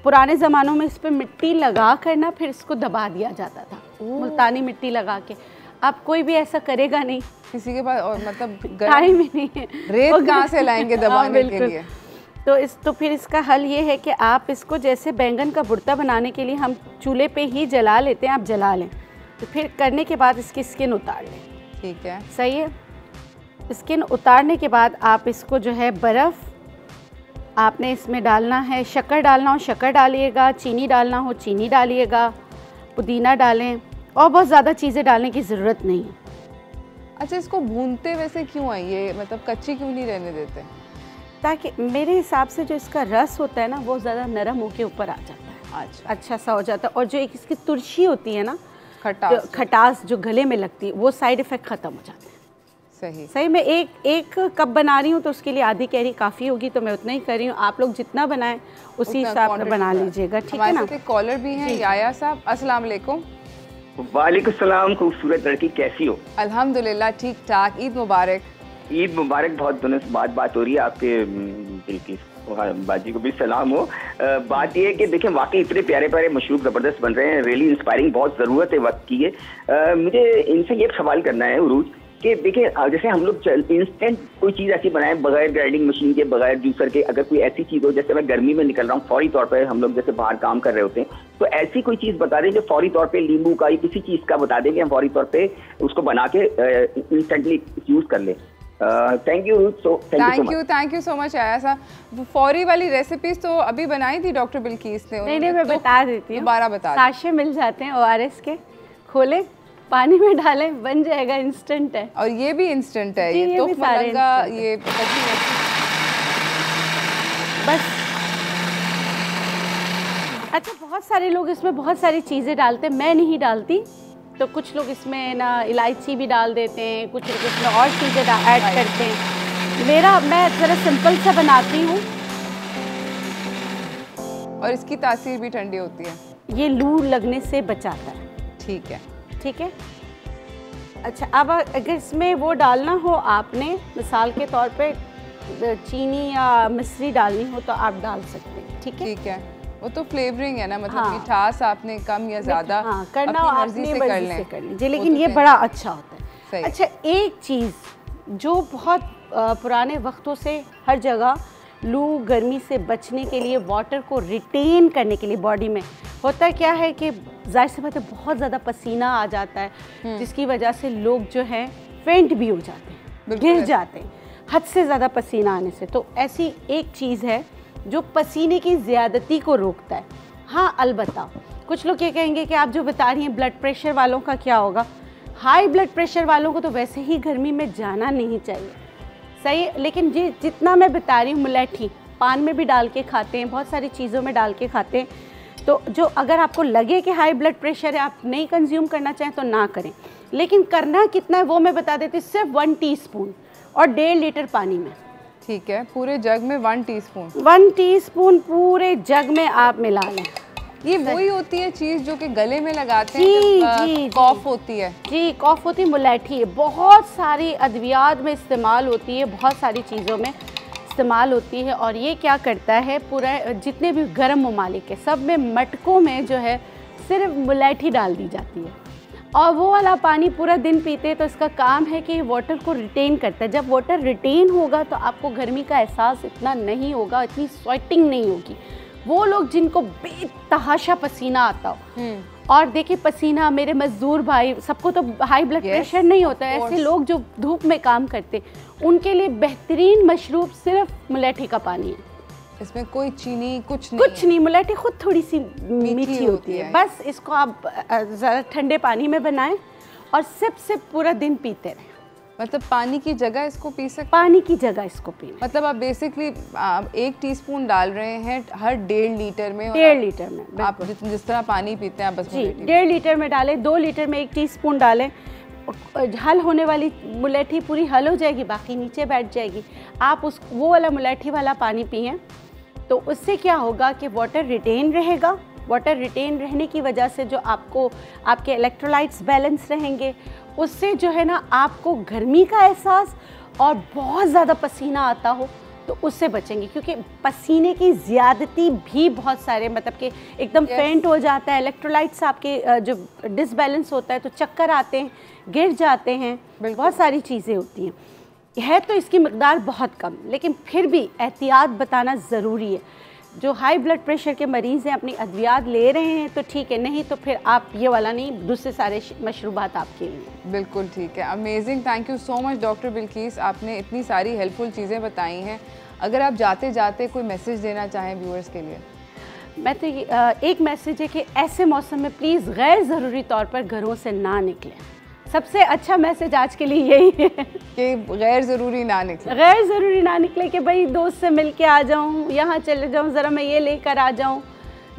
पुराने ज़मानों में इस पर मिट्टी लगा कर ना फिर इसको दबा दिया जाता था, मुल्तानी मिट्टी लगा के। अब कोई भी ऐसा करेगा नहीं, किसी के पास और मतलब टाइम ही नहीं है, रेत कहाँ से लाएंगे दबाने के लिए। तो फिर इसका हल ये है कि आप इसको जैसे बैंगन का भुर्ता बनाने के लिए हम चूल्हे पे ही जला लेते हैं, आप जला लें, तो फिर करने के बाद इसकी स्किन उतार लें। ठीक है, सही है। स्किन उतारने के बाद आप इसको जो है बर्फ़ आपने इसमें डालना है, शक्कर डालना हो शक्कर डालिएगा, चीनी डालना हो चीनी डालिएगा, पुदीना डालें, और बहुत ज़्यादा चीज़ें डालने की ज़रूरत नहीं है। अच्छा, इसको भूनते वैसे क्यों है ये, मतलब कच्ची क्यों नहीं रहने देते? ताकि मेरे हिसाब से जो इसका रस होता है ना वो ज़्यादा नरम होके ऊपर आ जाता है, अच्छा सा हो जाता है, और जो एक इसकी तुलसी होती है ना, खटास जो गले में लगती है, वो साइड इफ़ेक्ट ख़त्म हो जाते हैं। सही। मैं एक कप बना रही हूँ तो उसके लिए आधी कैरी काफ़ी होगी, तो मैं उतना ही कर रही हूँ। आप लोग जितना बनाएं उसी हिसाब से बना लीजिएगा, ठीक है ना। कॉलर भी हैं, याया साहब, अस्सलाम वालेकुम। वालेकुम सलाम, खूबसूरत लड़की, कैसी हो? अल्हम्दुलिल्लाह ठीक ठाक। ईद मुबारक। ईद मुबारक। बहुत दिनों से बात हो रही है आपके बिल्किस बाजी को भी सलाम हो। बात ये है कि देखें, वाकई इतने प्यारे प्यारे मशरूब ज़बरदस्त बन रहे हैं, रियली इंस्पायरिंग, बहुत ज़रूरत है वक्त की है। मुझे इनसे ये सवाल करना है उरूज कि देखिए, जैसे हम लोग इंस्टेंट कोई चीज़ ऐसी बनाएं बगैर ग्राइंडिंग मशीन के, बगैर जूसर के, अगर कोई ऐसी चीज़ हो, जैसे मैं गर्मी में निकल रहा हूँ, फौरी तौर पर हम लोग जैसे बाहर काम कर रहे होते हैं, तो ऐसी कोई चीज़ बता दें जो फौरी तौर पे नींबू का या किसी चीज़ का बता दें कि हम फौरी तौर पे उसको बना के इंस्टेंटली यूज़ कर लें। थैंक यू सो मच आया साहब। फौरी वाली रेसिपीज तो अभी बनाई थी डॉक्टर बिल्कीस ने। नहीं, मैं बता देती हूँ, दोबारा बता। साशे मिल जाते हैं ORS के, खोलें, पानी में डालें, बन जाएगा, इंस्टेंट है। और ये भी इंस्टेंट है, ये तो मलंगा, ये बस। अच्छा, बहुत सारे लोग इसमें बहुत सारी चीज़ें डालते हैं, मैं नहीं डालती। तो कुछ लोग इसमें ना इलायची भी डाल देते हैं, कुछ लोग इसमें और चीज़ें ऐड करते हैं। मैं ज़रा सिंपल सा बनाती हूँ, और इसकी तासीर भी ठंडी होती है, ये लू लगने से बचाता है। ठीक है। अच्छा, अब अगर इसमें वो डालना हो आपने, मिसाल के तौर पे चीनी या मिश्री डालनी हो तो आप डाल सकते हैं। ठीक है, ठीक है, वो तो फ्लेवरिंग है ना, मतलब हाँ। मिठास आपने कम या ज़्यादा हाँ, करना अपनी अपनी मर्जी से कर लें जी, लेकिन तो ये बड़ा अच्छा होता है। सही। अच्छा, एक चीज़ जो बहुत पुराने वक्तों से हर जगह लू गर्मी से बचने के लिए, वाटर को रिटेन करने के लिए बॉडी में होता है क्या है कि जाहिर सी बात है बहुत ज़्यादा पसीना आ जाता है, जिसकी वजह से लोग जो है फेंट भी हो जाते हैं, गिर जाते हैं हद से ज़्यादा पसीना आने से। तो ऐसी एक चीज़ है जो पसीने की ज़्यादती को रोकता है। हाँ, अलबत्ता कुछ लोग ये कहेंगे कि आप जो बता रही हैं ब्लड प्रेशर वालों का क्या होगा। हाई ब्लड प्रेशर वालों को तो वैसे ही गर्मी में जाना नहीं चाहिए, सही है, लेकिन जी जितना मैं बता रही हूँ, मुलैठी पान में भी डाल के खाते हैं, बहुत सारी चीज़ों में डाल के खाते हैं, तो जो अगर आपको लगे कि हाई ब्लड प्रेशर है, आप नहीं कंज्यूम करना चाहें तो ना करें, लेकिन करना कितना है वो मैं बता देती हूँ। सिर्फ 1 टीस्पून और 1.5 लीटर पानी में। ठीक है, पूरे जग में 1 टीस्पून। 1 टीस्पून पूरे जग में आप मिला लें। ये वही होती है चीज़ जो कि गले में लगाते जी, हैं जी, जब कॉफ होती है। जी, कॉफ होती है, मुलैठी है, बहुत सारी अद्वियात में इस्तेमाल होती है, बहुत सारी चीज़ों में इस्तेमाल होती है। और ये क्या करता है, पूरा जितने भी गर्म ममालिक है सब में मटकों में जो है सिर्फ मुलैठी डाल दी जाती है, और वो वाला पानी पूरा दिन पीते हैं। तो इसका काम है कि वाटर को रिटेन करता है। जब वाटर रिटेन होगा तो आपको गर्मी का एहसास इतना नहीं होगा, इतनी स्वेटिंग नहीं होगी। वो लोग जिनको बेतहाशा पसीना आता हो, और देखिए पसीना, मेरे मजदूर भाई, सबको तो हाई ब्लड प्रेशर नहीं होता है, ऐसे लोग जो धूप में काम करते उनके लिए बेहतरीन मशरूब सिर्फ मुलैठी का पानी है। इसमें कोई चीनी कुछ नहीं, मुलैठी खुद थोड़ी सी मीठी होती है। बस इसको आप ज़रा ठंडे पानी में बनाएं और सिप सिप पूरा दिन पीते रहें। मतलब पानी की जगह इसको पी सकते? पानी की जगह इसको पीना। मतलब आप बेसिकली 1 टीस्पून डाल रहे हैं हर 1.5 लीटर में। 1.5 लीटर में आप जिस तरह पानी पीते हैं आप बस जी 1.5 लीटर में डालें। 2 लीटर में 1 टीस्पून डालें। हल होने वाली मुलैठी पूरी हल हो जाएगी, बाकी नीचे बैठ जाएगी। आप वो वाला मुलैठी वाला पानी पिएं तो उससे क्या होगा कि वाटर रिटेन रहेगा। वाटर रिटेन रहने की वजह से जो आपके इलेक्ट्रोलाइट्स बैलेंस रहेंगे, उससे जो है ना आपको गर्मी का एहसास और बहुत ज़्यादा पसीना आता हो तो उससे बचेंगे। क्योंकि पसीने की ज़्यादती भी बहुत सारे मतलब कि एकदम फेंट हो जाता है, इलेक्ट्रोलाइट्स आपके जो डिसबैलेंस होता है तो चक्कर आते हैं, गिर जाते हैं, बहुत सारी चीज़ें होती हैं। है तो इसकी मकदार बहुत कम, लेकिन फिर भी एहतियात बताना ज़रूरी है। जो हाई ब्लड प्रेशर के मरीज़ हैं अपनी अद्वियात ले रहे हैं तो ठीक है, नहीं तो फिर आप ये वाला नहीं, दूसरे सारे मशरूबात आपके लिए। बिल्कुल ठीक है, amazing. Thank you so much doctor Bilkis, आपने इतनी सारी हेल्पफुल चीज़ें बताई हैं। अगर आप जाते जाते कोई मैसेज देना चाहें व्यूअर्स के लिए? मैं तो एक मैसेज है कि ऐसे मौसम में प्लीज़ गैर ज़रूरी तौर पर घरों से ना निकलें। सबसे अच्छा मैसेज आज के लिए यही है कि गैर ज़रूरी ना निकले। गैर ज़रूरी ना निकले कि भाई दोस्त से मिल के आ जाऊँ, यहाँ चले जाऊँ, ज़रा मैं ये लेकर आ जाऊँ।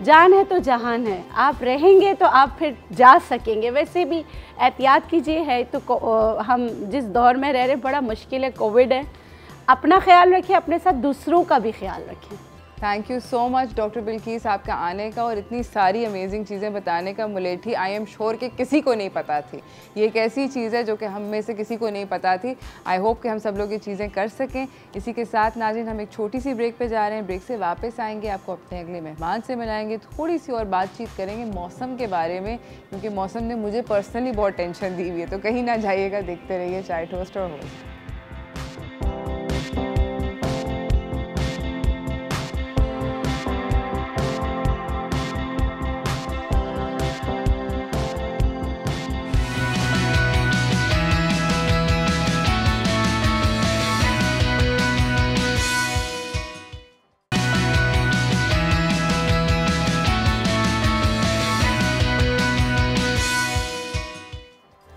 जान है तो जहान है, आप रहेंगे तो आप फिर जा सकेंगे। वैसे भी एहतियात कीजिए, है तो हम जिस दौर में रह रहे बड़ा मुश्किल है, कोविड है। अपना ख्याल रखें, अपने साथ दूसरों का भी ख्याल रखें। Thank you so much doctor Bilkis, आपका आने का और इतनी सारी अमेजिंग चीज़ें बताने का। मुलेठी आई एम श्योर कि किसी को नहीं पता थी। ये एक ऐसी चीज़ है जो कि हम में से किसी को नहीं पता थी। आई होप कि हम सब लोग ये चीज़ें कर सकें। इसी के साथ नाज़रीन हम एक छोटी सी ब्रेक पे जा रहे हैं। ब्रेक से वापस आएंगे, आपको अपने अगले मेहमान से मिलाएंगे, थोड़ी सी और बातचीत करेंगे मौसम के बारे में, क्योंकि मौसम ने मुझे पर्सनली बहुत टेंशन दी हुई है। तो कहीं ना जाइएगा, देखते रहिए चाय टोस्ट और होस्ट।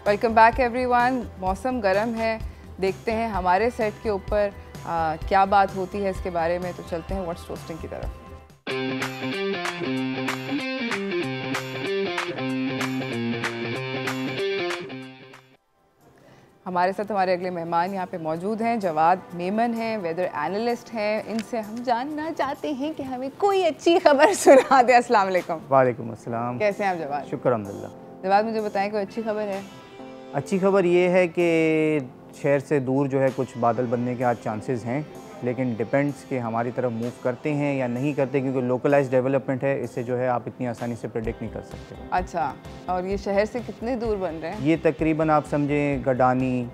Welcome back everyone. मौसम गर्म है, देखते हैं हमारे सेट के ऊपर क्या बात होती है इसके बारे में। तो चलते हैं व्हाट्स टोस्टिंग की तरफ। हमारे साथ हमारे अगले मेहमान यहाँ पे मौजूद हैं। जवाद मेमन हैं, वेदर एनालिस्ट हैं। इनसे हम जानना चाहते हैं कि हमें कोई अच्छी खबर सुना दे। अस्सलाम वालेकुम। वालेकुम अस्सलाम। कैसे हैं आप जवाद? शुक्र अल्हम्दुलिल्लाह। जवाद मुझे बताएं, कोई अच्छी खबर है? अच्छी खबर ये है कि शहर से दूर जो है कुछ बादल बनने के आज चांसेस हैं, लेकिन डिपेंड्स कि हमारी तरफ मूव करते हैं या नहीं करते, क्योंकि लोकलाइज डेवलपमेंट है, इससे जो है आप इतनी आसानी से प्रेडिक्ट नहीं कर सकते। अच्छा, और ये शहर से कितने दूर बन रहे हैं? ये तकरीबन आप समझें गडानी,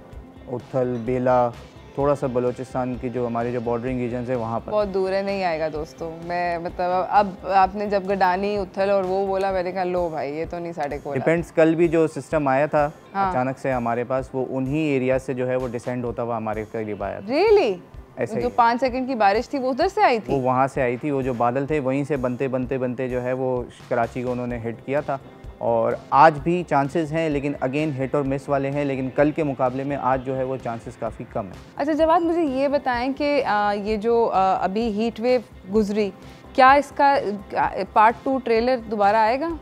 उथल, बेला, थोड़ा सा बलूचिस्तान की जो हमारे जो बॉर्डरिंग रीजन है वहाँ पर। बहुत दूर है, नहीं आएगा दोस्तों। मैं मतलब अब आपने जब गडानी, उथल और वो बोला, मैंने कहा लो भाई ये तो नहीं साढ़े को। डिपेंड्स, कल भी जो सिस्टम आया था अचानक से हमारे पास, वो उन्हीं एरिया से जो है वो डिसेंड होता हुआ हमारे करीब आया था। रियली? ऐसे जो 5 सेकंड की बारिश थी वो उधर से आई थी? वो वहाँ से आई थी, वो जो बादल थे वहीं से बनते बनते बनते जो है वो कराची को उन्होंने हिट किया था। और आज भी चांसेस हैं, लेकिन अगेन हिट और मिस वाले हैं, लेकिन कल के मुकाबले में आज जो है वो चांसेस काफ़ी कम है। अच्छा जवाद, मुझे ये बताएं कि ये जो अभी हीट वेव गुजरी, क्या इसका पार्ट 2 ट्रेलर दोबारा आएगा?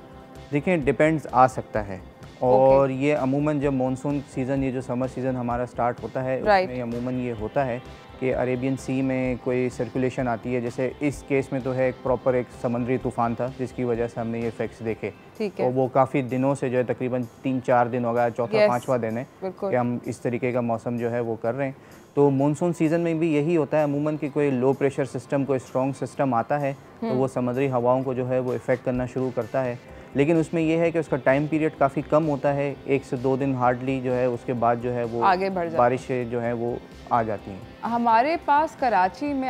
देखिए डिपेंड्स, आ सकता है। और ये अमूमन जब मॉनसून सीज़न, ये जो समर सीज़न हमारा स्टार्ट होता है, उसमें अमूमन ये होता है कि अरेबियन सी में कोई सर्कुलेशन आती है। जैसे इस केस में तो है एक प्रॉपर एक समुद्री तूफ़ान था जिसकी वजह से हमने ये इफेक्ट्स देखे। ठीक है। तो वो काफ़ी दिनों से जो है, तकरीबन 3-4 दिन हो गया, चौथा पाँचवां दिन है कि हम इस तरीके का मौसम जो है वो कर रहे हैं। तो मानसून सीज़न में भी यही होता है अमूमन कि कोई लो प्रेशर सिस्टम, कोई स्ट्रॉन्ग सिस्टम आता है तो वो समुद्री हवाओं को जो है वो इफ़ेक्ट करना शुरू करता है। लेकिन उसमें यह है कि उसका टाइम पीरियड काफ़ी कम होता है, 1 से 2 दिन हार्डली जो है, उसके बाद जो है वो आगे बढ़ बारिश जो है वो आ जाती हैं। हमारे पास कराची में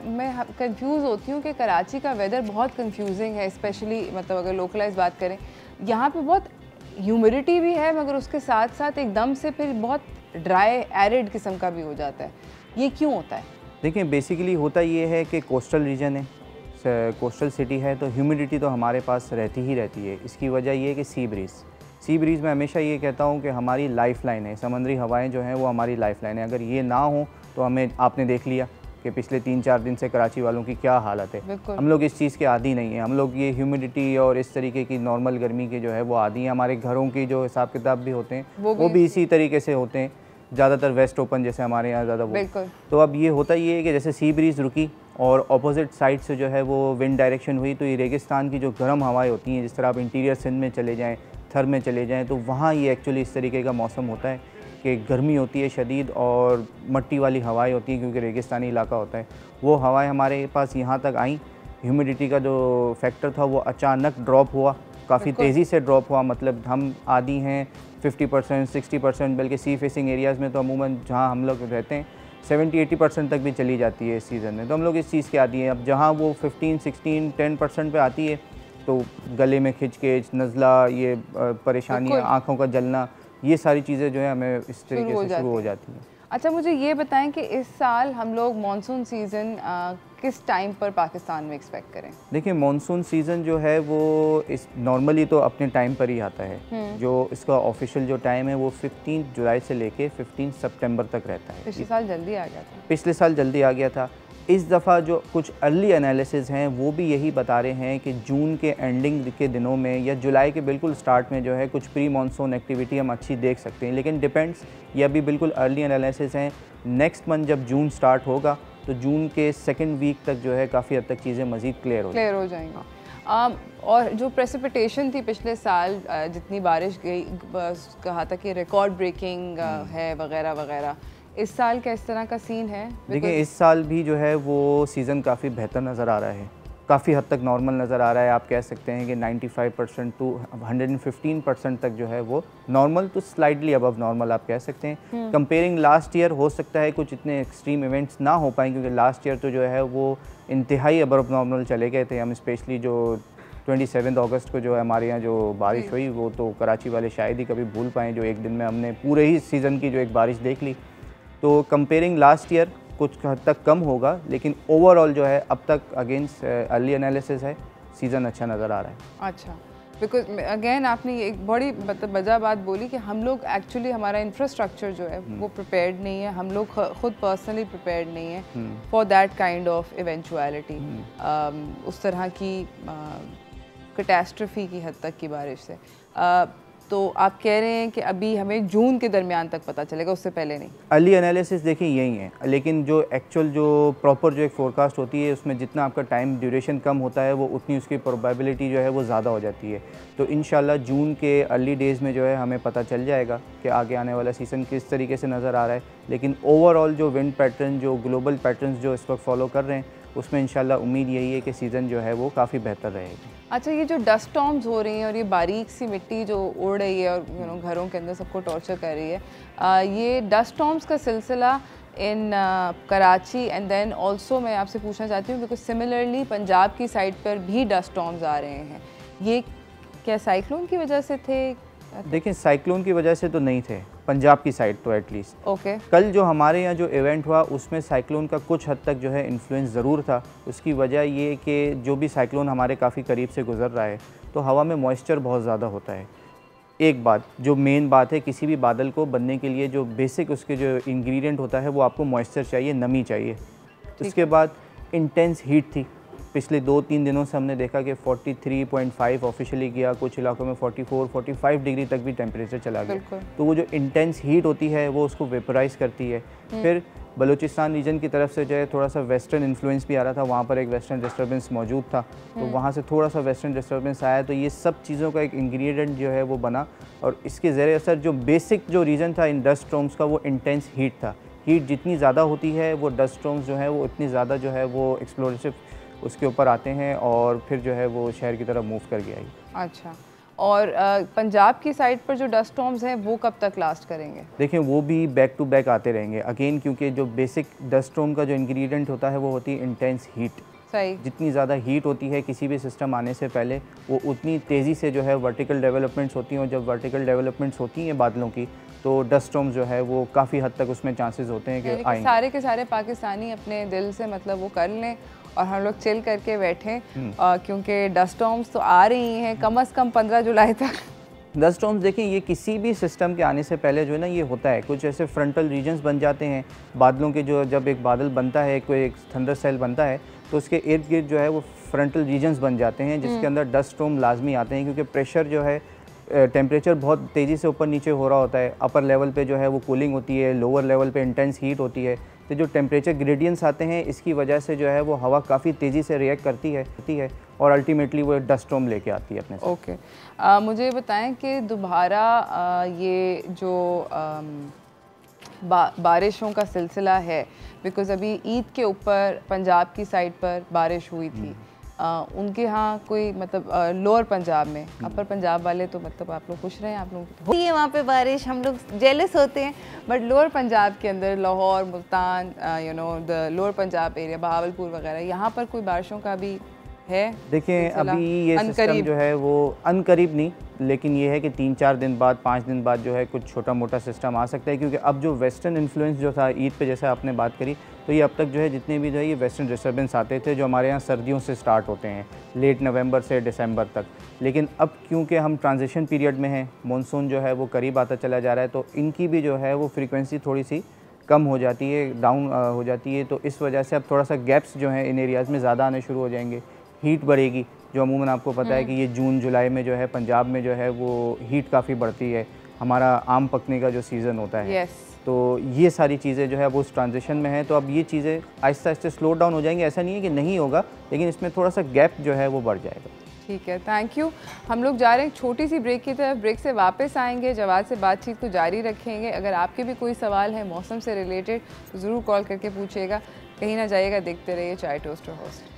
मैं कंफ्यूज होती हूँ कि कराची का वेदर बहुत कंफ्यूजिंग है, स्पेशली मतलब अगर लोकलाइज बात करें, यहाँ पे बहुत ह्यूमिडिटी भी है मगर उसके साथ साथ एकदम से फिर बहुत ड्राई एरिड किस्म का भी हो जाता है। ये क्यों होता है? देखिए बेसिकली होता ये है कि कोस्टल रीजन है, कोस्टल सिटी है, तो ह्यूमिडिटी तो हमारे पास रहती ही रहती है। इसकी वजह ये है कि सी ब्रीज़ मैं हमेशा ये कहता हूँ कि हमारी लाइफ लाइन है, समुद्री हवाएं जो हैं वो हमारी लाइफ लाइन है। अगर ये ना हो तो हमें, आपने देख लिया कि पिछले 3-4 दिन से कराची वालों की क्या हालत है। हम लोग इस चीज़ के आदी नहीं हैं, हम लोग ये ह्यूमिडिटी और इस तरीके की नॉर्मल गर्मी के जो है वो आदी हैं। हमारे घरों की जो हिसाब किताब भी होते हैं वो भी इसी तरीके से होते हैं, ज़्यादातर वेस्ट ओपन जैसे हमारे यहाँ ज़्यादा वो। तो अब ये होता ये है कि जैसे सी ब्रीज़ रुकी और अपोजिट साइड से जो है वो विंड डायरेक्शन हुई, तो ये रेगिस्तान की जो गर्म हवाएं होती हैं, जिस तरह आप इंटीरियर सिंध में चले जाएं, थर में चले जाएं, तो वहाँ ये एक्चुअली इस तरीके का मौसम होता है कि गर्मी होती है शदीद और मट्टी वाली हवाएं होती हैं, क्योंकि रेगिस्तानी इलाका होता है। वो हवाएं हमारे पास यहाँ तक आईं, ह्यूमिडिटी का जो फैक्टर था वो अचानक ड्रॉप हुआ, काफ़ी तेज़ी से ड्रॉप हुआ। मतलब हम आदी हैं 50%, 60%, बल्कि सी फेसिंग एरियाज़ में तो अमूमन जहाँ हम लोग रहते हैं 70-80% तक भी चली जाती है इस सीज़न में, तो हम लोग इस चीज़ के आती हैं। अब जहाँ वो 15, 16, 10% पे आती है तो गले में खिंचकेच, नज़ला, ये परेशानियाँ, आँखों का जलना, ये सारी चीज़ें जो है हमें इस तरीके से शुरू हो जाती हैं। अच्छा मुझे ये बताएं कि इस साल हम लोग मानसून सीज़न किस टाइम पर पाकिस्तान में एक्सपेक्ट करें? देखिए मानसून सीज़न जो है वो इस नॉर्मली तो अपने टाइम पर ही आता है। जो इसका ऑफिशियल जो टाइम है वो 15 जुलाई से लेके 15 सितंबर तक रहता है। पिछले साल जल्दी आ गया था। पिछले साल जल्दी आ गया था। इस दफ़ा जो कुछ अर्ली एनालिसिस हैं वो भी यही बता रहे हैं कि जून के एंडिंग के दिनों में या जुलाई के बिल्कुल स्टार्ट में जो है कुछ प्री मानसून एक्टिविटी हम अच्छी देख सकते हैं। लेकिन डिपेंड्स, ये अभी बिल्कुल अर्ली एनालिसिस हैं। नेक्स्ट मंथ जब जून स्टार्ट होगा तो जून के 2nd वीक तक जो है काफ़ी हद तक चीज़ें मज़ीद क्लियर हो जाएंगी। और जो प्रेसिपिटेशन थी पिछले साल, जितनी बारिश गई, कहा था कि रिकॉर्ड ब्रेकिंग है वगैरह वगैरह, इस साल का इस तरह का सीन है? देखिए इस साल भी जो है वो सीज़न काफ़ी बेहतर नज़र आ रहा है, काफ़ी हद तक नॉर्मल नज़र आ रहा है। आप कह सकते हैं कि 95% टू 115% तक जो है वो normal to slightly above normal आप कह सकते हैं। कंपेयरिंग लास्ट ईयर हो सकता है कुछ इतने एक्सट्रीम इवेंट्स ना हो पाए, क्योंकि लास्ट ईयर तो जो है वो इंतहाई अबव नॉर्मल चले गए थे। हम स्पेशली जो 27 अगस्त को जो है हमारे यहाँ जो बारिश हुई वो तो कराची वाले शायद ही कभी भूल पाएँ, जो एक दिन में हमने पूरे ही सीज़न की जो एक बारिश देख ली। तो कंपेयरिंग लास्ट ईयर कुछ हद तक कम होगा, लेकिन ओवरऑल जो है अब तक अगेंस्ट अर्ली एनालिसिस है, सीज़न अच्छा नज़र आ रहा है। अच्छा, बिकॉज अगेन आपने एक बड़ी मतलब वजह बात बोली कि हम लोग एक्चुअली, हमारा इंफ्रास्ट्रक्चर जो है वो प्रिपेयर्ड नहीं है, हम लोग खुद पर्सनली प्रिपेयर्ड नहीं है for that kind of eventuality, उस तरह की कैटास्ट्रफी की हद तक की बारिश से। तो आप कह रहे हैं कि अभी हमें जून के दरमियान तक पता चलेगा, उससे पहले नहीं? अर्ली एनालिसिस देखिए यही है, लेकिन जो एक्चुअल जो प्रॉपर जो एक फोरकास्ट होती है उसमें जितना आपका टाइम ड्यूरेशन कम होता है वो उतनी उसकी प्रोबेबिलिटी जो है वो ज़्यादा हो जाती है। तो इंशाल्लाह जून के अर्ली डेज़ में जो है हमें पता चल जाएगा कि आगे आने वाला सीज़न किस तरीके से नज़र आ रहा है। लेकिन ओवरऑल जो विंड पैटर्न, जो ग्लोबल पैटर्न्स जो इस वक्त फॉलो कर रहे हैं, उसमें इंशाल्लाह उम्मीद यही है कि सीज़न जो है वो काफ़ी बेहतर रहेगी। अच्छा, ये जो डस्ट स्टॉर्म्स हो रही हैं और ये बारीक सी मिट्टी जो उड़ रही है और घरों के अंदर सबको टॉर्चर कर रही है, ये डस्ट स्टॉर्म्स का सिलसिला इन कराची एंड देन ऑल्सो मैं आपसे पूछना चाहती हूँ बिकॉज सिमिलरली पंजाब की साइड पर भी डस्ट स्टॉर्म्स आ रहे हैं, ये क्या साइक्लोन की वजह से थे? देखिए साइक्लोन की वजह से तो नहीं थे, पंजाब की साइड तो एटलीस्ट। ओके। कल जो हमारे यहाँ जो इवेंट हुआ उसमें साइक्लोन का कुछ हद तक जो है इन्फ्लुएंस ज़रूर था। उसकी वजह ये कि जो भी साइक्लोन हमारे काफ़ी करीब से गुजर रहा है तो हवा में मॉइस्चर बहुत ज़्यादा होता है। एक बात जो मेन बात है, किसी भी बादल को बनने के लिए जो बेसिक उसके जो इंग्रेडिएंट होता है वो आपको मॉइस्चर चाहिए, नमी चाहिए। उसके बाद इंटेंस हीट थी, पिछले 2-3 दिनों से हमने देखा कि 43.5 ऑफिशियली गया, कुछ इलाकों में 44-45 डिग्री तक भी टेम्परेचर चला गया। तो वो जो इंटेंस हीट होती है वो उसको वेपराइज करती है। फिर बलूचिस्तान रीजन की तरफ से जो है थोड़ा सा वेस्टर्न इन्फ्लुएंस भी आ रहा था, वहाँ पर एक वेस्टर्न डिस्टर्बेंस मौजूद था, तो वहाँ से थोड़ा सा वेस्टर्न डिस्टर्बेंस आया, तो ये सब चीज़ों का एक इंग्रेडिएंट जो है वो बना। और इसके ज़रिए असर जो बेसिक जो रीज़न था इन डस्ट स्टॉर्म्स का वो इंटेंस हीट था। हीट जितनी ज़्यादा होती है वो डस्ट स्टॉर्म्स जो है वो इतनी ज़्यादा जो है वो एक्सप्लोसिव उसके ऊपर आते हैं और फिर जो है वो शहर की तरफ मूव कर गया। अच्छा, और पंजाब की साइड पर जो डस्ट स्टॉर्म्स हैं वो कब तक लास्ट करेंगे? देखिए वो भी बैक टू बैक आते रहेंगे अगेन, क्योंकि जो बेसिक डस्ट स्टॉर्म का जो इंग्रेडिएंट होता है वो होती है इंटेंस हीट। सही। जितनी ज़्यादा हीट होती है किसी भी सिस्टम आने से पहले वो उतनी तेज़ी से जो है वर्टिकल डेवलपमेंट्स होती हैं, और जब वर्टिकल डेवलपमेंट्स होती हैं बादलों की तो डस्ट स्टॉर्म जो है वो काफ़ी हद तक उसमें चांसेस होते हैं कि आएंगे। सारे के सारे पाकिस्तानी अपने दिल से मतलब वो कर लें और हम लोग चिल करके बैठें, क्योंकि डस्ट स्टॉर्म्स तो आ रही हैं कम से कम 15 जुलाई तक। डस्ट स्टॉर्म्स देखें ये किसी भी सिस्टम के आने से पहले जो है ना ये होता है, कुछ ऐसे फ्रंटल रीजन्स बन जाते हैं बादलों के, जो जब एक बादल बनता है, कोई एक थंडर सेल बनता है तो उसके इर्द गिर्द जो है वो फ्रंटल रीजन्स बन जाते हैं जिसके अंदर डस्ट स्टॉर्म लाजमी आते हैं, क्योंकि प्रेशर जो है टेम्परेचर बहुत तेज़ी से ऊपर नीचे हो रहा होता है। अपर लेवल पे जो है वो कूलिंग होती है, लोअर लेवल पे इंटेंस हीट होती है, तो जो टेम्परेचर ग्रेडियंट्स आते हैं इसकी वजह से जो है वो हवा काफ़ी तेज़ी से रिएक्ट करती है और अल्टीमेटली वो डस्ट स्टॉर्म लेके आती है अपने साथ। ओके। मुझे बताएं कि दोबारा ये जो बारिशों का सिलसिला है, बिकॉज़ अभी ईद के ऊपर पंजाब की साइड पर बारिश हुई थी, उनके यहाँ कोई मतलब लोअर पंजाब में, अपर पंजाब वाले तो मतलब आप लोग खुश रहे हैं, आप लोग होती है वहाँ पे बारिश, हम लोग जेलस होते हैं, बट लोअर पंजाब के अंदर Lahore, Multan, you know the lower Punjab area, Bahawalpur वगैरह, यहाँ पर कोई बारिशों का भी है? देखिए अभी ये सिस्टम जो है वो अनकरीब नहीं, लेकिन ये है कि 3-4 दिन बाद, 5 दिन बाद जो है कुछ छोटा मोटा सिस्टम आ सकता है, क्योंकि अब जो वेस्टर्न इन्फ्लुएंस जो था ईद पे जैसे आपने बात करी, तो ये अब तक जो है जितने भी जो है ये वेस्टर्न डिस्टर्बेंस आते थे जो हमारे यहाँ सर्दियों से स्टार्ट होते हैं लेट नवंबर से दिसंबर तक, लेकिन अब क्योंकि हम ट्रांजिशन पीरियड में हैं, मानसून जो है वो करीब आता चला जा रहा है, तो इनकी भी जो है वो फ्रीक्वेंसी थोड़ी सी कम हो जाती है, डाउन हो जाती है, तो इस वजह से अब थोड़ा सा गैप्स जो हैं इन एरियाज़ में ज़्यादा आने शुरू हो जाएंगे। हीट बढ़ेगी, जो अमूमन आपको पता है कि ये जून जुलाई में जो है पंजाब में जो है वो हीट काफ़ी बढ़ती है, हमारा आम पकने का जो सीज़न होता है। तो ये सारी चीज़ें जो है वो उस ट्रांजिशन में है, तो अब ये चीज़ें आहिस्ता आहिस्ता स्लो डाउन हो जाएंगी। ऐसा नहीं है कि नहीं होगा, लेकिन इसमें थोड़ा सा गैप जो है वो बढ़ जाएगा। ठीक है, थैंक यू। हम लोग जा रहे हैं छोटी सी ब्रेक की तरफ, ब्रेक से वापस आएंगे, जवाब से बातचीत को जारी रखेंगे। अगर आपके भी कोई सवाल है मौसम से रिलेटेड तो ज़रूर कॉल करके पूछिएगा, कहीं ना जाइएगा, देखते रहिए चाय toast host.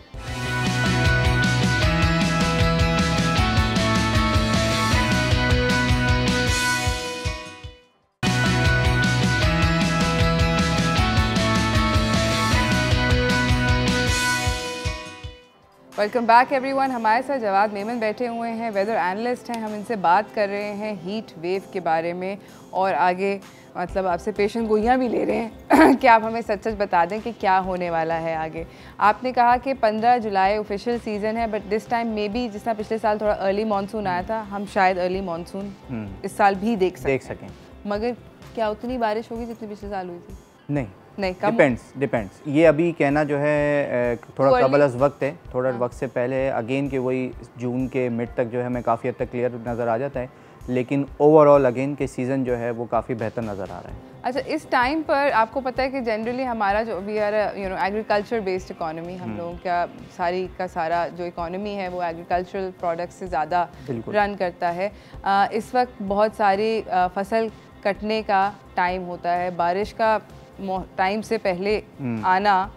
Welcome back everyone. हमारे साथ जवाद मेमन बैठे हुए हैं, वेदर एनालिस्ट हैं। हम इनसे बात कर रहे हैं हीट वेव के बारे में और आगे मतलब आपसे पेशेंट गोइयाँ भी ले रहे हैं कि आप हमें सच सच बता दें कि क्या होने वाला है आगे। आपने कहा कि 15 जुलाई ऑफिशियल सीज़न है, but this time may be जिस तरह पिछले साल थोड़ा अर्ली मानसून आया था, हम शायद अर्ली मानसून इस साल भी देख सकें। मगर क्या उतनी बारिश होगी जितनी पिछले साल हुई थी? नहीं, डिपेंड्स। ये अभी कहना जो है थोड़ा कबल अज़ वक्त है, थोड़ा वक्त से पहले अगेन के वही जून के मिड तक जो है हमें काफ़ी हद तक क्लियर नज़र आ जाता है, लेकिन ओवरऑल अगेन के सीज़न जो है वो काफ़ी बेहतर नज़र आ रहा है। अच्छा, इस टाइम पर आपको पता है कि जनरली हमारा जो we are agriculture based economy, हम लोगों का सारा जो इकोनॉमी है वो एग्रीकल्चरल प्रोडक्ट्स से ज़्यादा रन करता है। इस वक्त बहुत सारी फसल कटने का टाइम होता है, बारिश का टाइम से पहले आना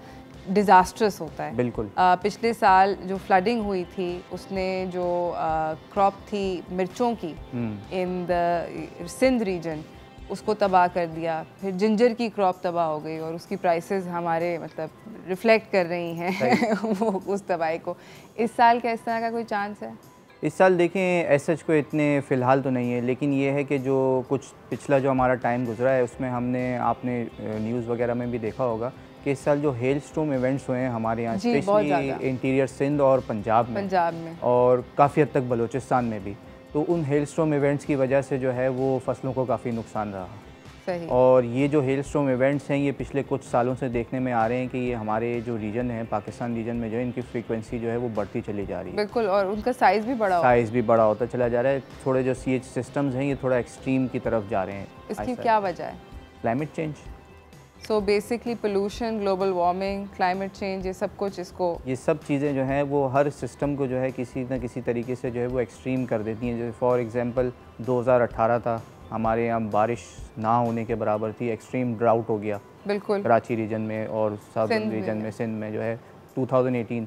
डिज़ास्ट्रस होता है। बिल्कुल। पिछले साल जो फ्लडिंग हुई थी उसने जो क्रॉप थी मिर्चों की इन द सिंध रीजन उसको तबाह कर दिया। फिर जिंजर की क्रॉप तबाह हो गई और उसकी प्राइसेस हमारे मतलब रिफ्लेक्ट कर रही हैं वो उस तबाही को। इस साल क्या इस तरह का कोई चांस है? इस साल देखें एसएच को इतने फ़िलहाल तो नहीं है, लेकिन ये है कि जो कुछ पिछला जो हमारा टाइम गुजरा है उसमें आपने न्यूज़ वगैरह में भी देखा होगा कि इस साल जो हेल स्टॉर्म इवेंट्स हुए हैं हमारे यहाँ, स्पेशली इंटीरियर सिंध और पंजाब में और काफ़ी हद तक बलूचिस्तान में भी, तो उन हेल स्टॉर्म इवेंट्स की वजह से जो है वो फसलों को काफ़ी नुकसान रहा। सही। और ये जो हेल स्टॉर्म इवेंट्स हैं ये पिछले कुछ सालों से देखने में आ रहे हैं कि ये हमारे जो रीजन है पाकिस्तान रीजन में जो है इनकी फ्रीक्वेंसी जो है वो बढ़ती चली जा रही है। बिल्कुल, और उनका साइज़ भी बड़ा होता चला जा रहा है। थोड़े जो सीएच सिस्टम्स हैं ये थोड़ा एक्सट्रीम की तरफ जा रहे हैं। इसकी क्या वजह है? Climate change. So basically pollution, global warming, climate change, ये सब कुछ ये सब चीज़ें जो हैं वो हर सिस्टम को जो है किसी न किसी तरीके से जो है वो एक्सट्रीम कर देती हैं। जैसे फॉर एग्जांपल 2018 था, हमारे यहाँ बारिश ना होने के बराबर थी, एक्सट्रीम ड्राउट हो गया बिल्कुल कराची रीजन में और साउथर्न रीजन में, सिंध में जो है 2018।